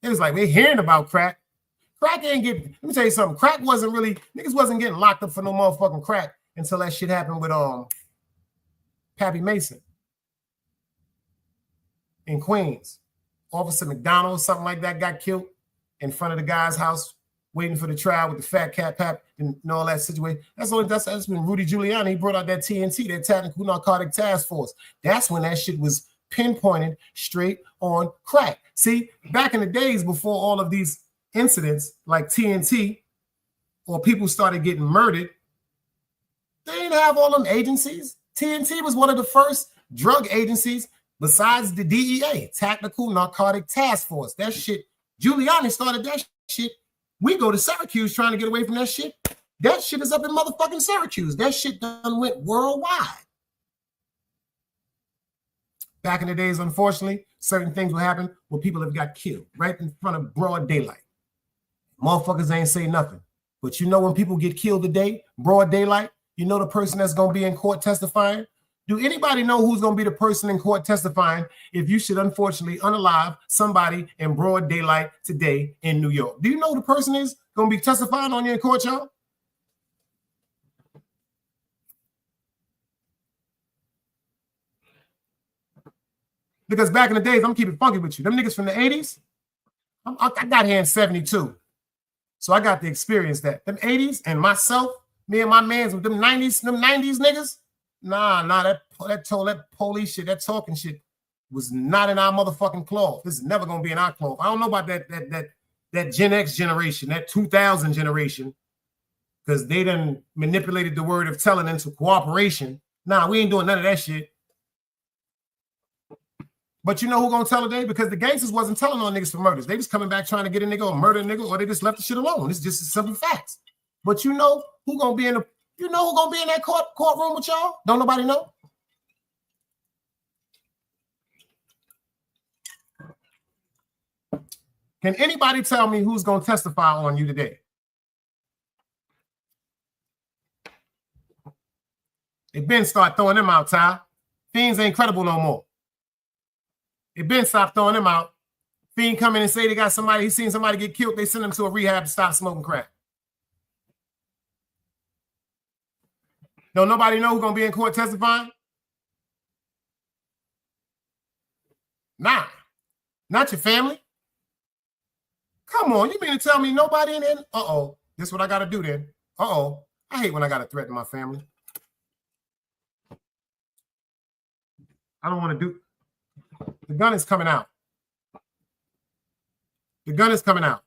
It was like, we're hearing about crack. Crack ain't getting, let me tell you something. Crack wasn't really, niggas wasn't getting locked up for no motherfucking crack until that shit happened with Pappy Mason in Queens. Officer McDonald, something like that, got killed in front of the guy's house waiting for the trial with the fat cat pap and all that situation. That's when Rudy Giuliani, he brought out that TNT, that Tactical Narcotic Task Force. That's when that shit was pinpointed straight on crack. See, back in the days before all of these incidents like TNT or people started getting murdered, they didn't have all them agencies. TNT was one of the first drug agencies besides the DEA, Tactical Narcotic Task Force. That shit, Giuliani started that shit. We go to Syracuse trying to get away from that shit. That shit is up in motherfucking Syracuse. That shit done went worldwide. Back in the days, unfortunately, certain things will happen where people have got killed right in front of broad daylight. Motherfuckers ain't say nothing. But you know when people get killed today, broad daylight, you know the person that's going to be in court testifying? Do anybody know who's going to be the person in court testifying if you should unfortunately unalive somebody in broad daylight today in New York? Do you know who the person is going to be testifying on you in court, y'all? Because back in the days, I'm keeping funky with you. Them niggas from the 80s, I got here in 72. So I got to experience that. Them 80s and myself, me and my mans with them 90s niggas, nah, that police shit, that talking shit was not in our motherfucking cloth. This is never gonna be in our cloth. I don't know about that Gen X generation, that 2000 generation, because they done manipulated the word of telling into cooperation. Nah, we ain't doing none of that shit. But you know who gonna tell today? Because the gangsters wasn't telling on niggas for murders. They was coming back trying to get a nigga or murder a nigga, or they just left the shit alone. It's just simple facts. But you know who gonna be in that courtroom with y'all? Don't nobody know? Can anybody tell me who's gonna testify on you today? They been start throwing them out, Ty. Fiends ain't credible no more. They been stop throwing them out. Fiend come in and say they got somebody, he seen somebody get killed, they send them to a rehab to stop smoking crack. Don't nobody know who's gonna be in court testifying? Nah, not your family. Come on, you mean to tell me nobody in there? Uh-oh, this is what I gotta do then. Uh-oh, I hate when I gotta threaten my family. I don't want to do. The gun is coming out. The gun is coming out.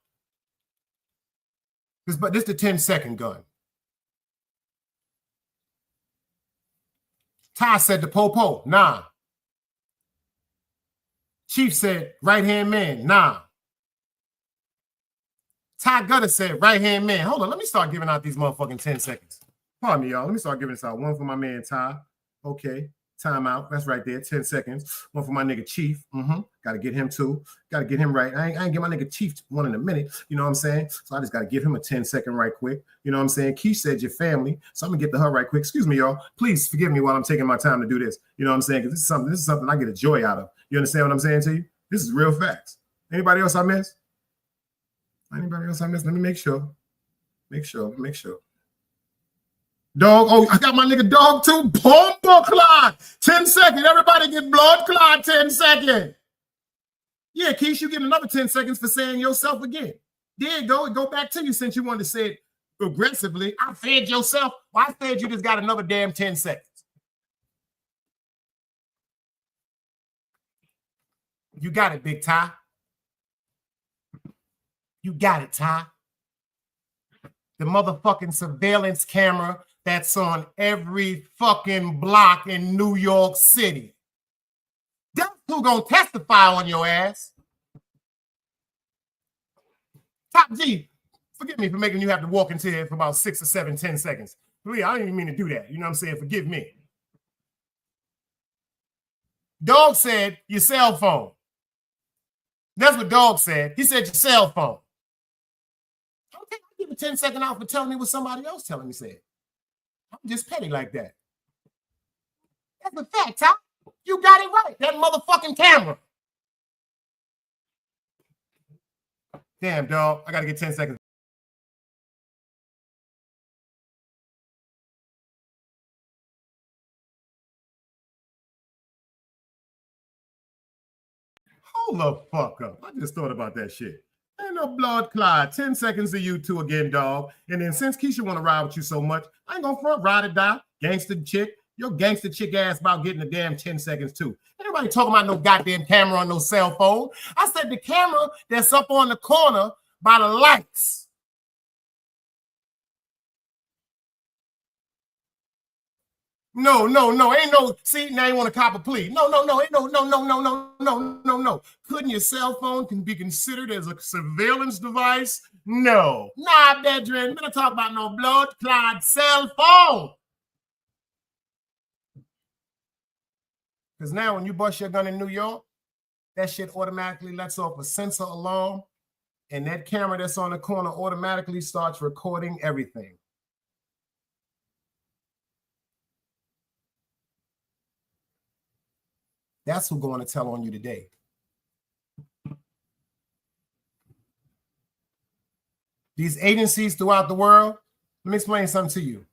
This is the 10-second gun. Ty said the po-po. Nah. Chief said right-hand man. Nah. Ty Gutter said right-hand man. Hold on, let me start giving out these motherfucking 10 seconds. Pardon me, y'all. Let me start giving this out. One for my man, Ty. Okay. Time out. That's right there. 10 seconds. One for my nigga Chief. Got to get him too. Got to get him right. I ain't get my nigga Chief one in a minute. You know what I'm saying? So I just got to give him a 10-second right quick. You know what I'm saying? Keith said your family. So I'm going to get to her right quick. Excuse me, y'all. Please forgive me while I'm taking my time to do this. You know what I'm saying? Because this is something I get a joy out of. You understand what I'm saying to you? This is real facts. Anybody else I missed? Anybody else I missed? Let me make sure. Make sure. Dog, oh, I got my nigga Dog too. Bomba clot. 10 seconds. Everybody get blood clot 10 seconds. Yeah, Keish, you get another 10 seconds for saying yourself again. There you go. It go back to you since you wanted to say it aggressively. I fed yourself. Well, I fed you just got another damn 10 seconds. You got it, Big Ty. You got it, Ty. The motherfucking surveillance camera that's on every fucking block in New York City. That's who gonna testify on your ass. Top G, forgive me for making you have to walk into here for about 6 or 7, 10 seconds. Really, I didn't even mean to do that. You know what I'm saying? Forgive me. Dog said your cell phone. That's what Dog said. He said your cell phone. Okay, I'll give a 10-second out for telling me what somebody else telling me said. I'm just petty like that. That's a fact, Ty. You got it right. That motherfucking camera. Damn, dog. I got to get 10 seconds. Hold the fuck up. I just thought about that shit. Ain't no blood clot. 10 seconds to you two again, dog. And then since Keisha want to ride with you so much, I ain't gonna front ride or die. Gangster chick. Your gangster chick ass about getting the damn 10 seconds too. Everybody talking about no goddamn camera on no cell phone. I said the camera that's up on the corner by the lights. No, ain't no, see, now you want to cop a plea. No, ain't no. Couldn't your cell phone can be considered as a surveillance device? No. Nah, Bedrin, better talk about no blood clot cell phone. Because now when you bust your gun in New York, that shit automatically lets off a sensor alarm, and that camera that's on the corner automatically starts recording everything. That's who's going to tell on you today. These agencies throughout the world, let me explain something to you.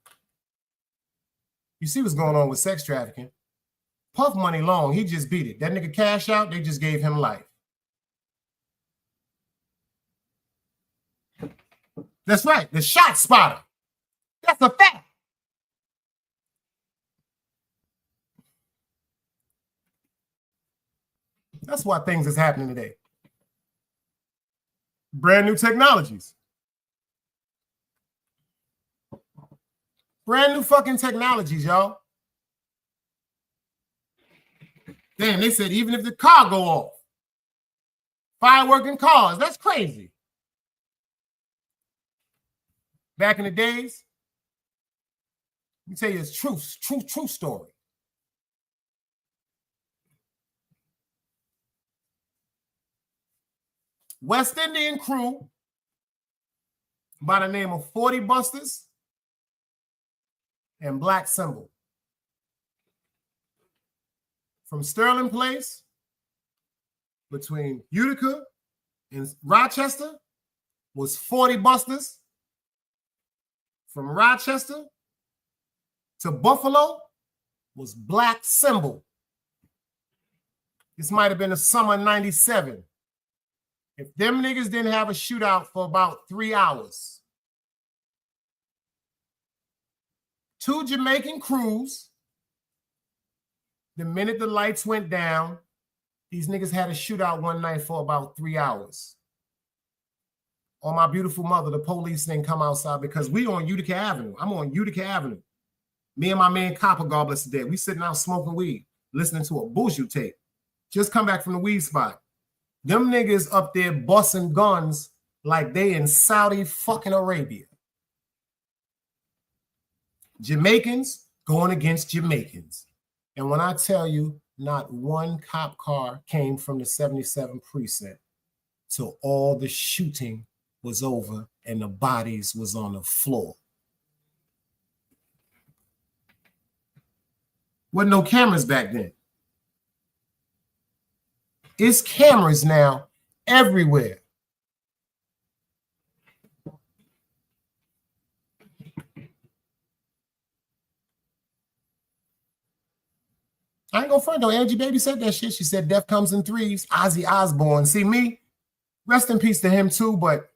You see what's going on with sex trafficking. Puff Money Long, he just beat it. That nigga Cash Out, they just gave him life. That's right, the shot spotter. That's a fact. That's why things is happening today. Brand new technologies. Brand new fucking technologies, y'all. Damn, they said even if the car go off, firework in cars, that's crazy. Back in the days, let me tell you this true story. West Indian crew by the name of 40 Busters and Black Symbol. From Sterling Place, between Utica and Rochester, was 40 Busters. From Rochester to Buffalo was Black Symbol. This might have been the summer of '97. If them niggas didn't have a shootout for about 3 hours. 2 Jamaican crews. The minute the lights went down, these niggas had a shootout one night for about 3 hours. On my beautiful mother, the police didn't come outside because we on Utica Avenue. I'm on Utica Avenue. Me and my man Copper Goblets today. We sitting out smoking weed, listening to a bullshit tape. Just come back from the weed spot. Them niggas up there busting guns like they in Saudi fucking Arabia. Jamaicans going against Jamaicans. And when I tell you, not one cop car came from the 77 precinct till all the shooting was over and the bodies was on the floor. Wasn't no cameras back then. It's cameras now everywhere. I ain't gonna front though. Angie Baby said that shit. She said death comes in threes. Ozzy Osborn. See me? Rest in peace to him too, but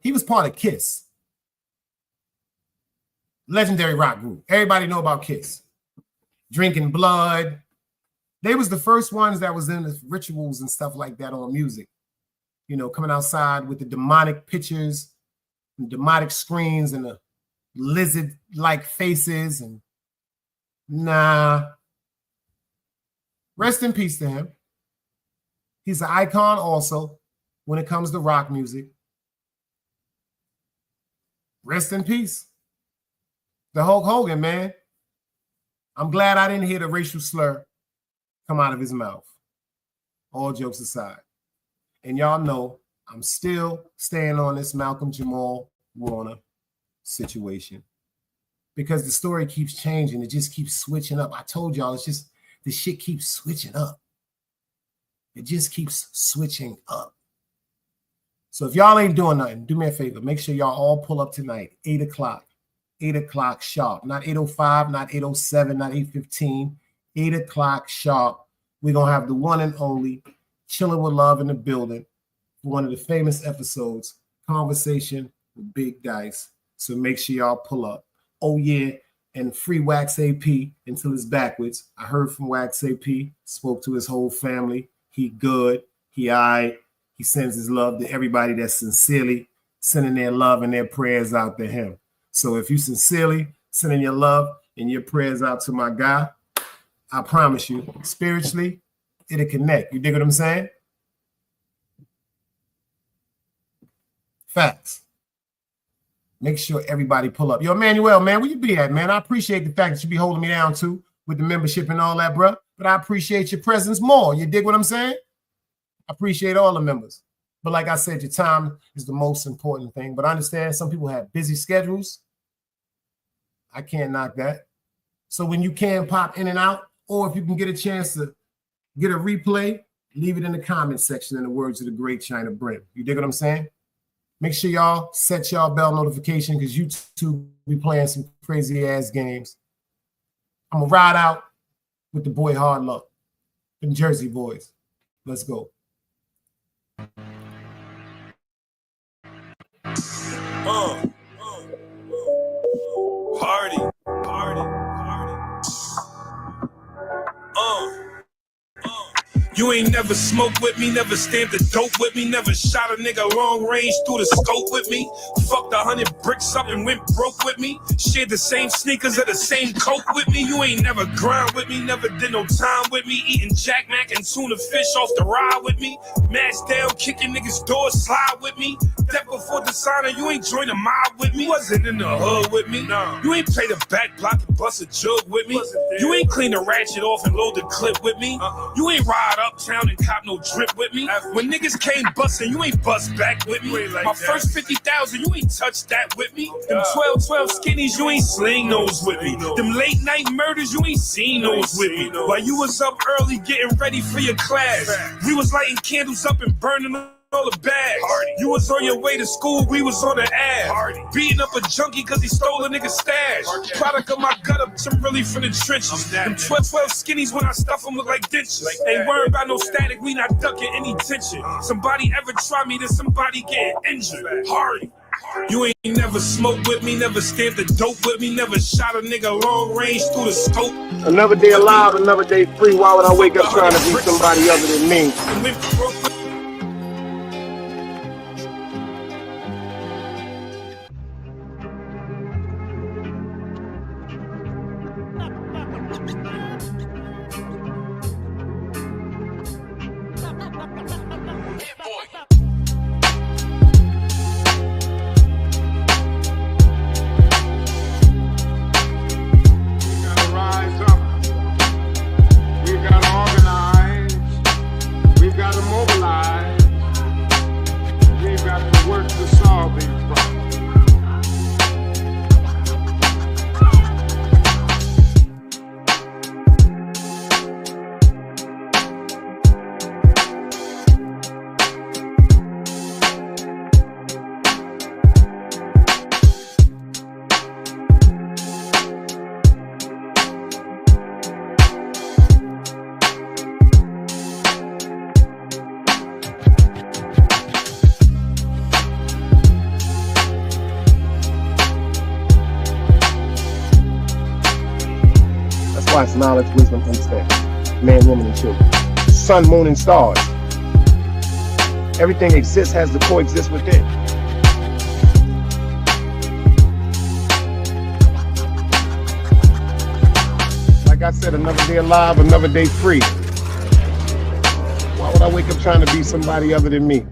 he was part of Kiss. Legendary rock group. Everybody know about Kiss. Drinking Blood. They was the first ones that was in the rituals and stuff like that on music. You know, coming outside with the demonic pictures, and demonic screens, and the lizard-like faces. And nah. Rest in peace to him. He's an icon also when it comes to rock music. Rest in peace. The Hulk Hogan, man. I'm glad I didn't hear the racial slur come out of his mouth. All jokes aside. And y'all know I'm still staying on this Malcolm Jamal Warner situation because the story keeps changing. It just keeps switching up. I told y'all, it's just the shit keeps switching up. It just keeps switching up. So if y'all ain't doing nothing, do me a favor. Make sure y'all all pull up tonight, 8 o'clock. 8 o'clock sharp. Not 8:05, not 8:07, not 8:15. 8 o'clock sharp. We're going to have the one and only Chilling with Love in the building. for one of the famous episodes, Conversation with Big Dice. So make sure y'all pull up. Oh yeah, and free Wax AP until it's backwards. I heard from Wax AP, spoke to his whole family. He good, he all right. He sends his love to everybody that's sincerely sending their love and their prayers out to him. So if you sincerely sending your love and your prayers out to my guy, I promise you, spiritually, it'll connect. You dig what I'm saying? Facts. Make sure everybody pull up. Yo, Manuel, man, where you be at, man? I appreciate the fact that you be holding me down too with the membership and all that, bro. But I appreciate your presence more. You dig what I'm saying? I appreciate all the members. But like I said, your time is the most important thing. But I understand some people have busy schedules. I can't knock that. So when you can pop in and out, or if you can get a chance to get a replay, leave it in the comment section in the words of the great China Brim. You dig what I'm saying? Make sure y'all set y'all bell notification because you two be playing some crazy ass games. I'm gonna ride out with the boy Hard Luck, the Jersey boys. Let's go. Party. You ain't never smoked with me, never stamped the dope with me, never shot a nigga long range through the scope with me. Fucked 100 bricks up and went broke with me. Shared the same sneakers or the same coat with me. You ain't never grind with me, never did no time with me. Eating Jack Mac and tuna fish off the ride with me. Mask down, kicking niggas' doors, slide with me. That before designer, you ain't joined a mob with me. Wasn't in the hood with me. Nah. You ain't played a back block and bust a jug with me. You ain't clean the ratchet off and load the clip with me. You ain't ride uptown and cop no drip with me. When niggas came bustin', you ain't bust back with me. My first 50,000, you ain't touched that with me. Them 12 skinnies, you ain't sling those with me. Them late night murders, you ain't seen those with me. While you was up early getting ready for your class, we was lighting candles up and burning all the bags. You was on your way to school, we was on the ass. Beating up a junkie cause he stole a nigga's stash. Product of my gut up, I'm really from the trenches. Them 12 skinnies when I stuff them look like dentures. Ain't worried about no static, we not ducking any tension. Somebody ever try me, then somebody get injured. Hardy. You ain't never smoked with me, never stamped the dope with me, never shot a nigga long range through the scope. Another day alive, another day free. Why would I wake up trying to be somebody other than me? It's knowledge, wisdom, understanding. Man, woman, and children. Sun, moon, and stars. Everything exists, has to coexist within. Like I said, another day alive, another day free. Why would I wake up trying to be somebody other than me?